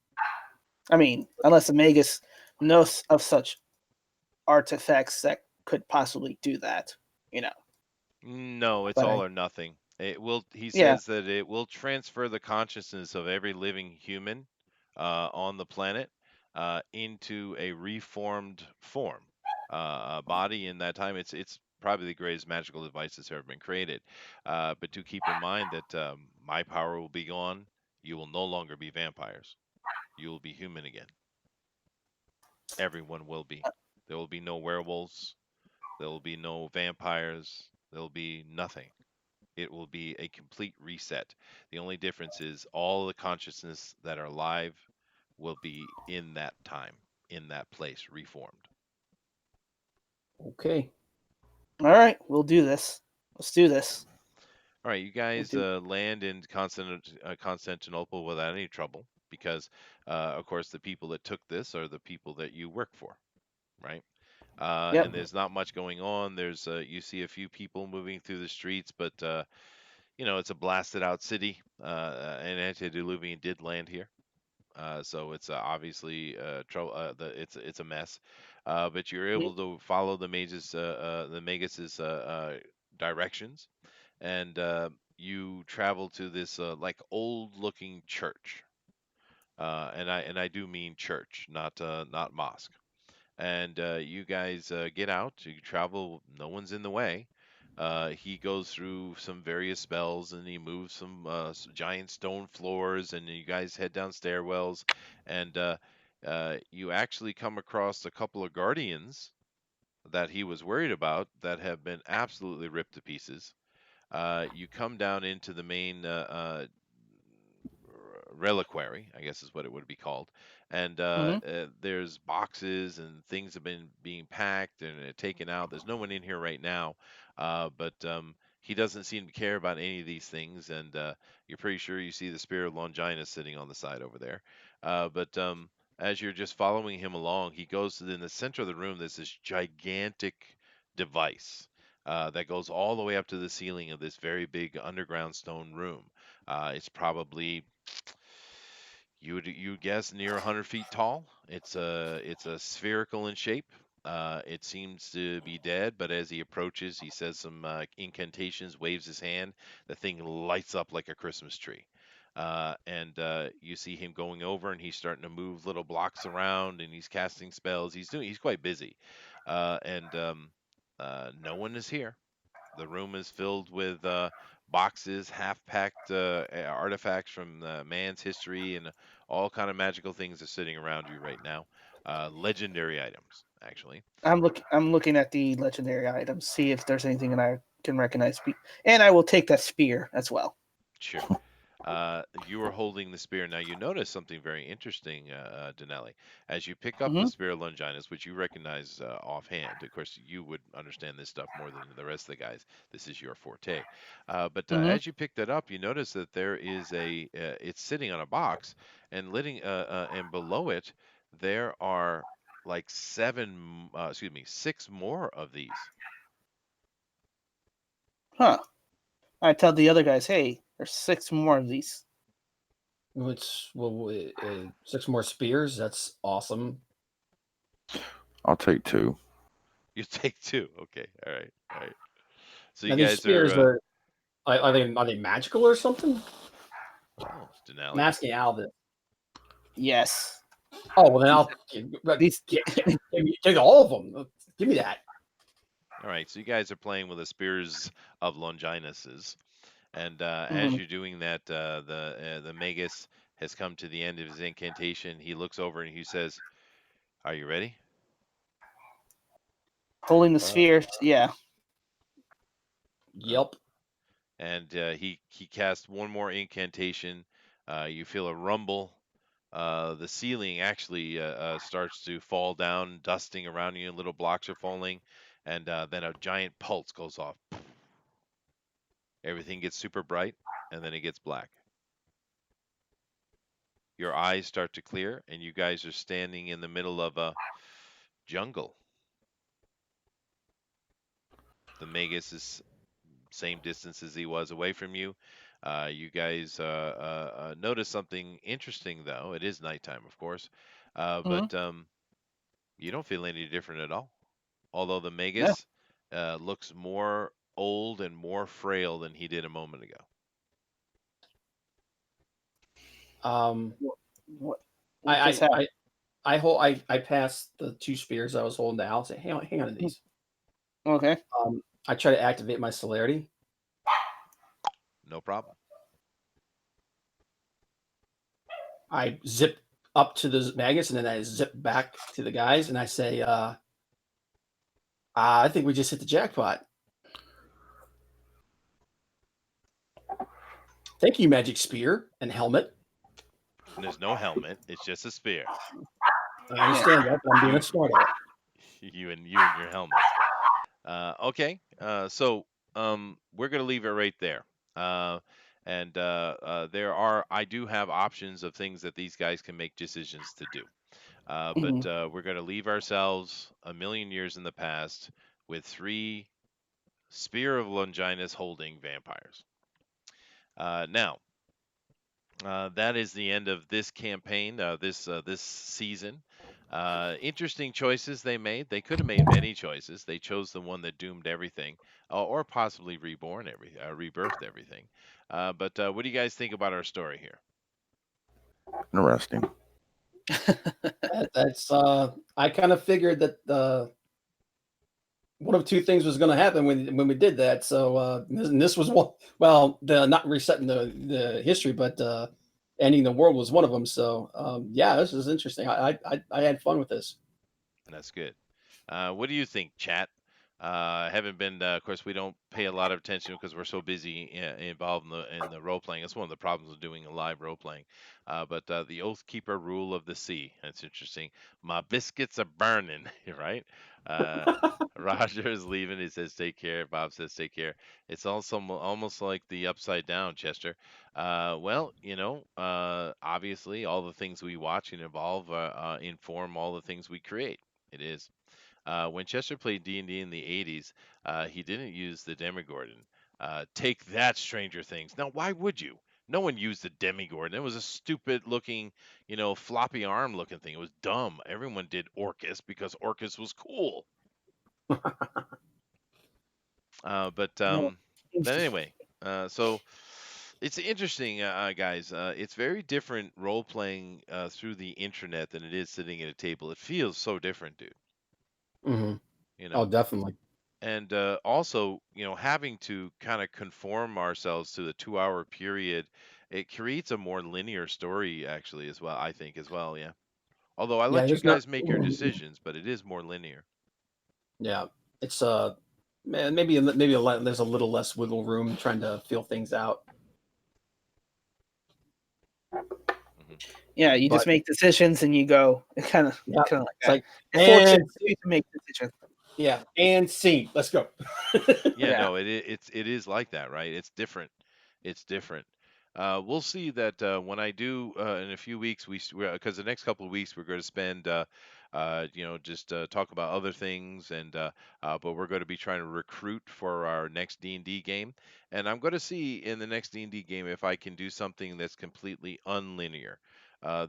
I mean, unless the Magus knows of such artifacts that could possibly do that, you know. No, it's But all or nothing. It will. He yeah, says that it will transfer the consciousness of every living human on the planet into a reformed form, a body. In that time, it's probably the greatest magical device that's ever been created. But do keep in mind that my power will be gone. You will no longer be vampires. You will be human again. Everyone will be. There will be no werewolves. There will be no vampires. There will be nothing. It will be a complete reset. The only difference is all the consciousness that are alive will be in that time, in that place, reformed. okay. all right, we'll do this. Let's do this. All right, you We'll guys do. land in Constantinople without any trouble because, of course, the people that took this are the people that you work for, right? And Yep. there's not much going on. You see a few people moving through the streets, but it's a blasted out city. And antediluvian did land here. So it's obviously trouble. It's a mess, but you're Mhm. able to follow the Magus's directions, and you travel to this like old-looking church, and I do mean church, not mosque. And you guys get out. You travel. No one's in the way. He goes through some various spells and he moves some giant stone floors, and you guys head down stairwells, and you actually come across a couple of guardians that he was worried about that have been absolutely ripped to pieces. You come down into the main reliquary, I guess is what it would be called. And Mhm. there's boxes and things have been being packed and taken out. There's no one in here right now, but he doesn't seem to care about any of these things. And you're pretty sure you see the spirit of Longinus sitting on the side over there. But as you're just following him along, he goes to in the center of the room. There's this gigantic device. That goes all the way up to the ceiling of this very big underground stone room. It's probably you guess near 100 feet tall. It's a spherical in shape. It seems to be dead, but as he approaches, he says some incantations, waves his hand. The thing lights up like a Christmas tree. And you see him going over, and he's starting to move little blocks around, and he's casting spells. He's quite busy, and no one is here. The room is filled with boxes, half-packed artifacts from man's history, and all kind of magical things are sitting around you right now. Legendary items, actually. I'm looking at the legendary items, see if there's anything that I can recognize. And I will take that spear as well. Sure. You are holding the spear. Now, you notice something very interesting, Dinale. As you pick up the Mhm. spear of Longinus, which you recognize offhand, of course, you would understand this stuff more than the rest of the guys. This is your forte. But Mhm. as you pick that up, you notice that there is it's sitting on a box, and below it, there are like six more of these. Huh. I tell the other guys, hey, there's 6 more of these. Which 6 more spears. That's awesome. I'll take 2. You take 2. Okay. All right. All right. So you Now these guys spears are are they magical or something? oh, it's I'm Denali. asking Alvin. Yes. Oh well, then I'll These take all of them. Give me that. All right. So you guys are playing with the spears of Longinuses. And as Mhm. you're doing that, the Magus has come to the end of his incantation. He looks over and he says, "Are you ready?" holding the spheres, yeah. No. Yep. And he casts one more incantation. You feel a rumble. The ceiling actually starts to fall down, dusting around you, and little blocks are falling. And then a giant pulse goes off. Everything gets super bright, and then it gets black. Your eyes start to clear, and you guys are standing in the middle of a jungle. The Magus is same distance as he was away from you. You guys notice something interesting, though. It is nighttime, of course, Mhm. but you don't feel any different at all. Although the No. Magus looks more old and more frail than he did a moment ago. Um, What I just happened? I passed the 2 spears I was holding to Al. Say, hang on to these. Okay. I try to activate my celerity. No problem. I zip up to the Magus and then I zip back to the guys and I say, I think we just hit the jackpot. Thank you, Magic Spear and Helmet. And there's no helmet. It's just a spear. I understand that, but I'm being a smart aleck. You and your helmet. Okay. So we're gonna leave it right there. And I do have options of things that these guys can make decisions to do. But Mhm. we're gonna leave ourselves a million years in the past with 3 Spear of Longinus holding vampires. Now, that is the end of this campaign, this season. Interesting choices they made. They could have made many choices. They chose the one that doomed everything, or possibly rebirthed everything. But what do you guys think about our story here? Interesting. That's I kind of figured that one of 2 things was going to happen when we did that. So this was one. Well, the not resetting the history, but ending the world was one of them. So yeah, this is interesting. I had fun with this. That's good. What do you think, chat? Haven't been. Of course, we don't pay a lot of attention because we're so busy involved in the role playing. That's one of the problems with doing a live role playing. But the Oath Keeper rule of the sea. That's interesting. My biscuits are burning. Right. Uh, Roger is leaving. He says, "Take care." Bob says, "Take care." It's also almost like the upside down, Chester. Well, obviously, all the things we watch and evolve inform all the things we create. It is. When Chester played D&D in the 80s, he didn't use the Demigorgon. Take that, Stranger Things. Now, why would you? No one used the Demigorgon. It was a stupid looking, floppy arm looking thing. It was dumb. Everyone did Orcus because Orcus was cool. But Well, anyway, so it's interesting, guys. It's very different role playing through the internet than it is sitting at a table. It feels so different, dude. Hmm. You Oh, know. definitely. And also, having to kind of conform ourselves to the 2-hour period, it creates a more linear story, actually, as well. I think as well, yeah. Although I Yeah, let you there's not. guys make your decisions, but it is more linear. Yeah, it's man, there's a little less wiggle room trying to feel things out. Hmm. Yeah, you But just make decisions and you go. Kind of yeah, like it's that. like It forces and you to make decisions. yeah, and scene. Let's go. Yeah, Yeah. no, it is like that, right? It's different. It's different. We'll see that when I do in a few weeks, because the next couple of weeks we're going to spend just talk about other things. But we're going to be trying to recruit for our next D&D game, and I'm going to see in the next D&D game if I can do something that's completely unlinear.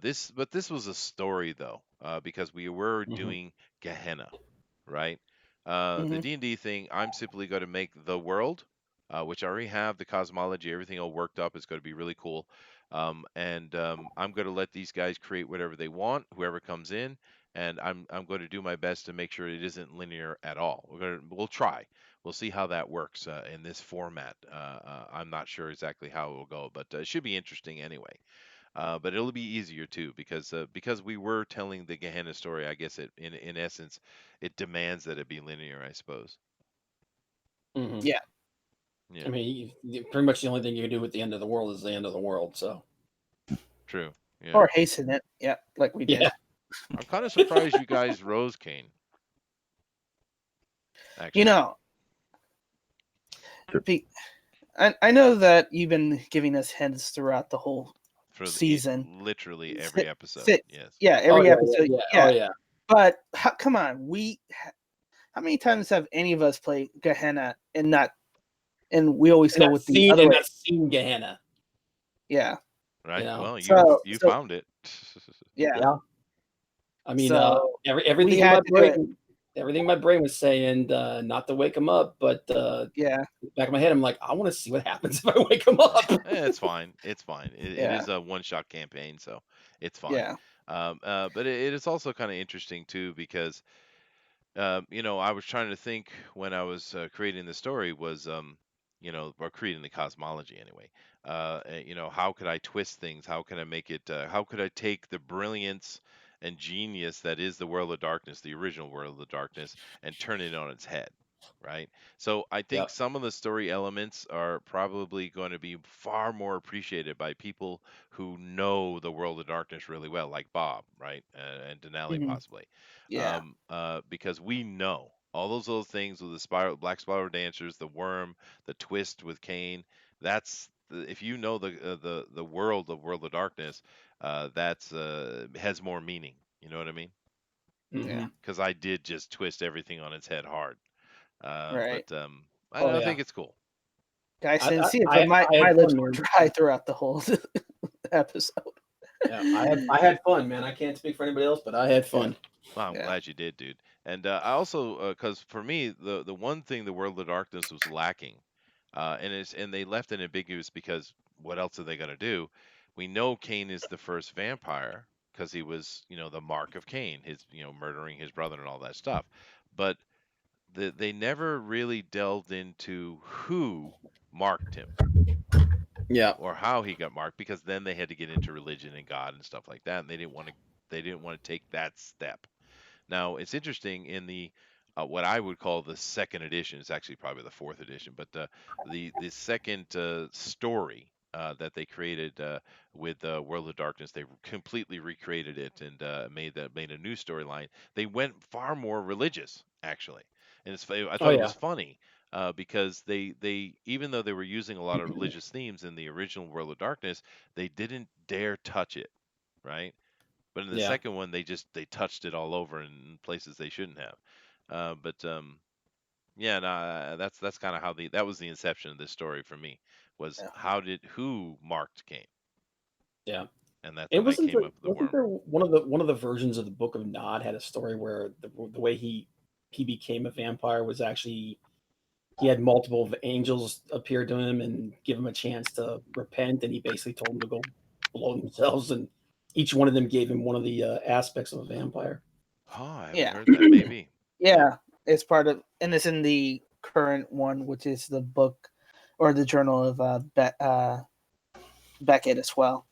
This was a story though, because we were Hmm. doing Gehenna, right? The Hmm. D&D thing, I'm simply going to make the world, which I already have the cosmology, everything all worked up. It's going to be really cool. I'm going to let these guys create whatever they want, whoever comes in, and I'm going to do my best to make sure it isn't linear at all. We'll try. We'll see how that works in this format. I'm not sure exactly how it will go, but it should be interesting anyway. But it'll be easier too because we were telling the Gehenna story. I guess in essence it demands that it be linear. I suppose. Hmm. Yeah. I Yeah. mean, pretty much the only thing you can do with the end of the world is the end of the world. So True. Yeah. Or hasten it. Yeah, like we did. yeah, I'm kind of surprised you guys rose Kane. You Actually, know, be, I know that you've been giving us hints throughout the whole for season. literally every Sit, episode. sit, Yes. yeah, oh every yeah, episode. yeah, oh Yeah, yeah. but come on, how many times have any of us played Gehenna and we always And go that with the scene, other and way? that scene, Gehenna. Yeah. You Right. know, Well, you So found it. yeah. yeah. I mean, So we everything in my had to do it. brain, everything in my brain was saying not to wake him up, but Yeah. back of my head, I'm like, I want to see what happens if I wake him up. It's fine. It's fine. It Yeah. is a one-shot campaign, so it's fine. Yeah. But it is also kind of interesting too because I was trying to think when I was creating the story was, or creating the cosmology anyway. How could I twist things? How can I make it? How could I take the brilliance and genius that is the world of darkness, the original world of the darkness, and turn it on its head? Right. So I think Yep. some of the story elements are probably going to be far more appreciated by people who know the world of darkness really well, like Bob, right, and Denali Hmm. possibly, Yeah. because we know all those little things with the black spiral dancers, the worm, the twist with Cain. If you know the world of darkness, that's has more meaning. You know what I mean? Yeah. Hmm. Because I did just twist everything on its head hard. Right. But I Oh don't yeah. think it's cool. Guys I, didn't I see it, but I I my had lips fun, were man. dry throughout the whole episode. Yeah, I had fun, man. I can't speak for anybody else, but I had Yeah. fun. Well, I'm Yeah. glad you did, dude. And I also, because for me, the one thing the World of Darkness was lacking, and they left it ambiguous because what else are they gonna do? We know Cain is the first vampire because he was, the mark of Cain, his, murdering his brother and all that stuff. But they never really delved into who marked him Yeah. or how he got marked because then they had to get into religion and God and stuff like that, and they didn't want to take that step. Now it's interesting in the what I would call the second edition. It's actually probably the fourth edition, but the second story that they created with World of Darkness, they completely recreated it and made a new storyline. They went far more religious actually, and I Oh thought it was yeah. funny. Because they even though they were using a lot of religious themes in the original World of Darkness, they didn't dare touch it, right? But in the Yeah. second one, they touched it all over in places they shouldn't have. But yeah, no, that's kind of how that was the inception of this story for me was Yeah. who marked Cain, Yeah. and that's It when I wasn't came there, up with the wasn't worm. there one of the versions of the Book of Nod had a story where the way he became a vampire was actually he had multiple angels appear to him and give him a chance to repent, and he basically told them to go blow themselves, and each one of them gave him one of the aspects of a vampire. Oh, I haven't Yeah. heard that. Maybe. Yeah. Yeah. It's part of, and it's in the current one, which is the book or the journal of Beckett as well.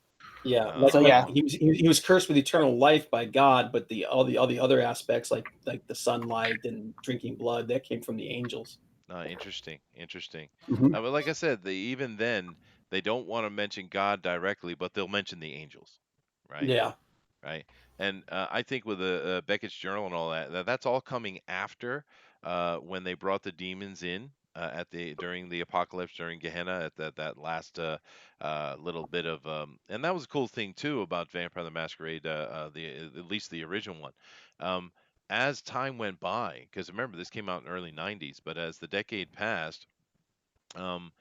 Yeah, So like yeah. Oh, he was cursed with eternal life by God, but all the other aspects like the sunlight and drinking blood that came from the angels. interesting, interesting. Hmm. But like I said, even then they don't want to mention God directly, but they'll mention the angels, right? Yeah. Right? And I think with the Beckett's journal and all that, that's all coming after when they brought the demons in during the apocalypse, during Gehenna, at that last little bit of and that was a cool thing too about Vampire the Masquerade, the at least the original one. Um, as time went by, because remember this came out in early '90s, but as the decade passed, um,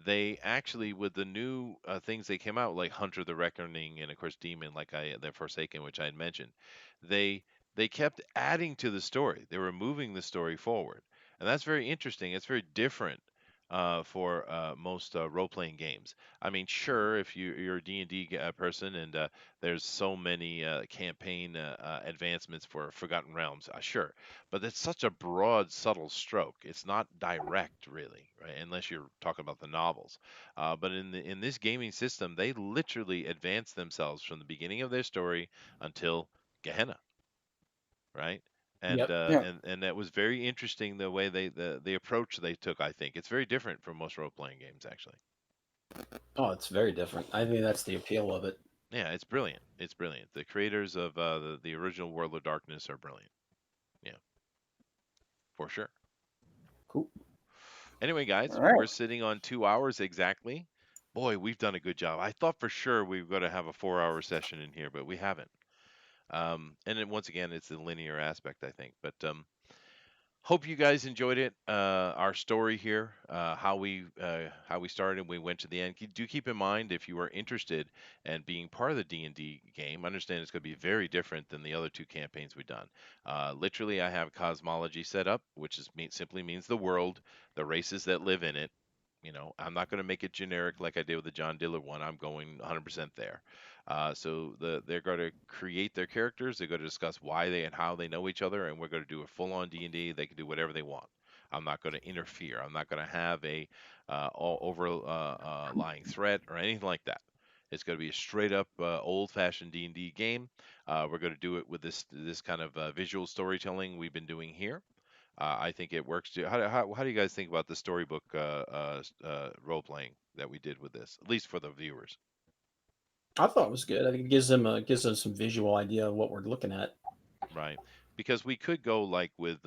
they actually, with the new things they came out like Hunter the Reckoning and of course Demon, like the Forsaken, which I had mentioned, they they kept adding to the story. They were moving the story forward, and that's very interesting. It's very different for most role-playing games. I mean, sure, if you're a D&D person and there's so many campaign advancements for Forgotten Realms, sure, but it's such a broad, subtle stroke. It's not direct, really, right? Unless you're talking about the novels. But in this gaming system, they literally advance themselves from the beginning of their story until Gehenna, right? And Yep. uh, Yeah. and and that was very interesting the way the approach they took. I think it's very different from most role playing games, actually. Oh, it's very different. I think that's the appeal of it. Yeah, it's brilliant. It's brilliant. The creators of the original World of Darkness are brilliant. Yeah, for sure. Cool. Anyway, guys, All right. we're sitting on 2 hours exactly. Boy, we've done a good job. I thought for sure we were going to have a 4 hour session in here, but we haven't. And then once again, it's the linear aspect, I think. But hope you guys enjoyed it. Our story here, how we started and we went to the end. Do keep in mind if you are interested in being part of the D&D game. Understand it's going to be very different than the other two campaigns we've done. Literally, I have cosmology set up, which simply means the world, the races that live in it. I'm not going to make it generic like I did with the John Diller one. I'm going 100% there. They're going to create their characters. They're going to discuss why they and how they know each other, and we're going to do a full-on D&D. They can do whatever they want. I'm not going to interfere. I'm not going to have a all over lying threat or anything like that. It's going to be a straight up old-fashioned D&D game. We're going to do it with this kind of visual storytelling we've been doing here. I think it works too. How do you guys think about the storybook role playing that we did with this, at least for the viewers? I thought it was good. I think it gives them some visual idea of what we're looking at. Right. Because we could go like with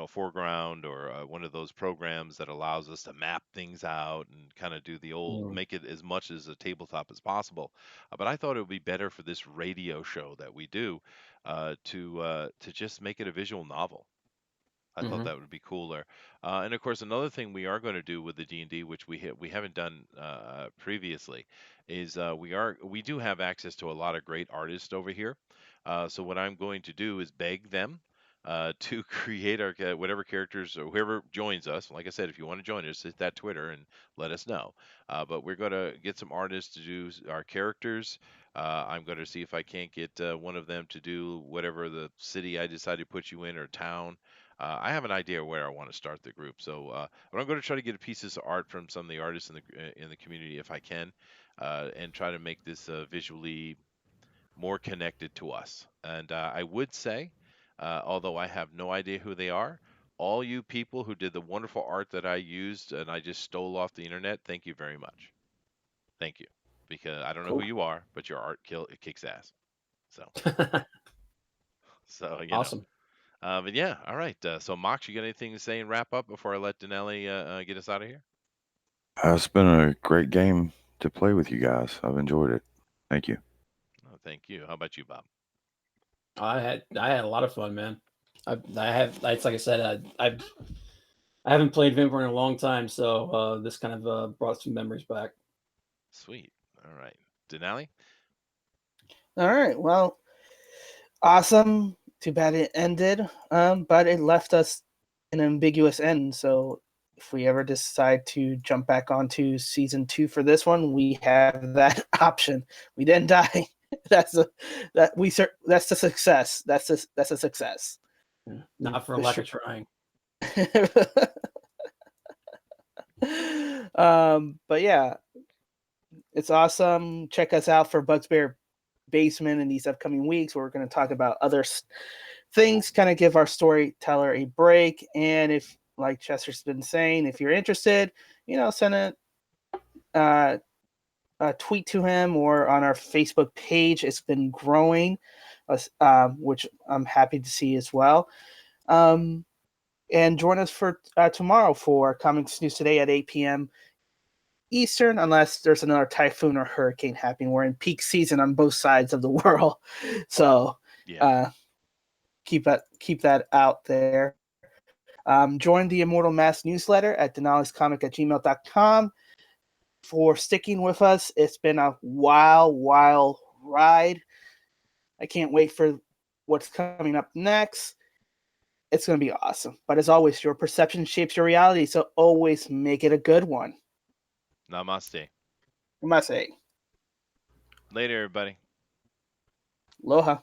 foreground or one of those programs that allows us to map things out and kind of do the old Mm. make it as much as a tabletop as possible. But I thought it would be better for this radio show that we do to just make it a visual novel. I thought Hmm. that would be cooler. And of course, another thing we are going to do with the D&D, which we haven't done previously, is we do have access to a lot of great artists over here. So what I'm going to do is beg them to create our whatever characters or whoever joins us. Like I said, if you want to join us, hit that Twitter and let us know. But we're going to get some artists to do our characters. I'm going to see if I can't get one of them to do whatever the city I decide to put you in or town. I have an idea where I want to start the group, but I'm going to try to get pieces of art from some of the artists in the community if I can, and try to make this visually more connected to us. And I would say, although I have no idea who they are, all you people who did the wonderful art that I used and I just stole off the internet, thank you very much. Thank you, because I don't know who Cool. you are, but your art it kicks ass. So, so you know. Awesome. But yeah, all right. So Mox, you got anything to say and wrap up before I let Dinale get us out of here? It's been a great game to play with you guys. I've enjoyed it. Thank you. Oh, thank you. How about you, Bob? I had a lot of fun, man. I have it's like I said I haven't played Vampire in a long time, so this kind of brought some memories back. Sweet. All right. Denali? All right. Well, awesome. Too bad it ended. But it left us an ambiguous end. So if we ever decide to jump back onto season 2 for this one, we have that option. We didn't die. That's that's the success. That's a success. Not for For lack sure. of trying. But yeah, it's awesome. Check us out for Bugbear Basement in these upcoming weeks. We're going to talk about other things, kind of give our storyteller a break. And if, like Chester's been saying, if you're interested, send a tweet to him or on our Facebook page. It's been growing, which I'm happy to see as well. And join us for tomorrow for Comics News Today at 8 p.m. Eastern, unless there's another typhoon or hurricane happening. We're in peak season on both sides of the world, so keep that out there. Join the Immortal Mass newsletter at dinalescomics@gmail.com for sticking with us. It's been a wild ride. I can't wait for what's coming up next. It's going to be awesome. But as always, your perception shapes your reality, so always make it a good one. Namaste. Namaste. Later, everybody. Aloha.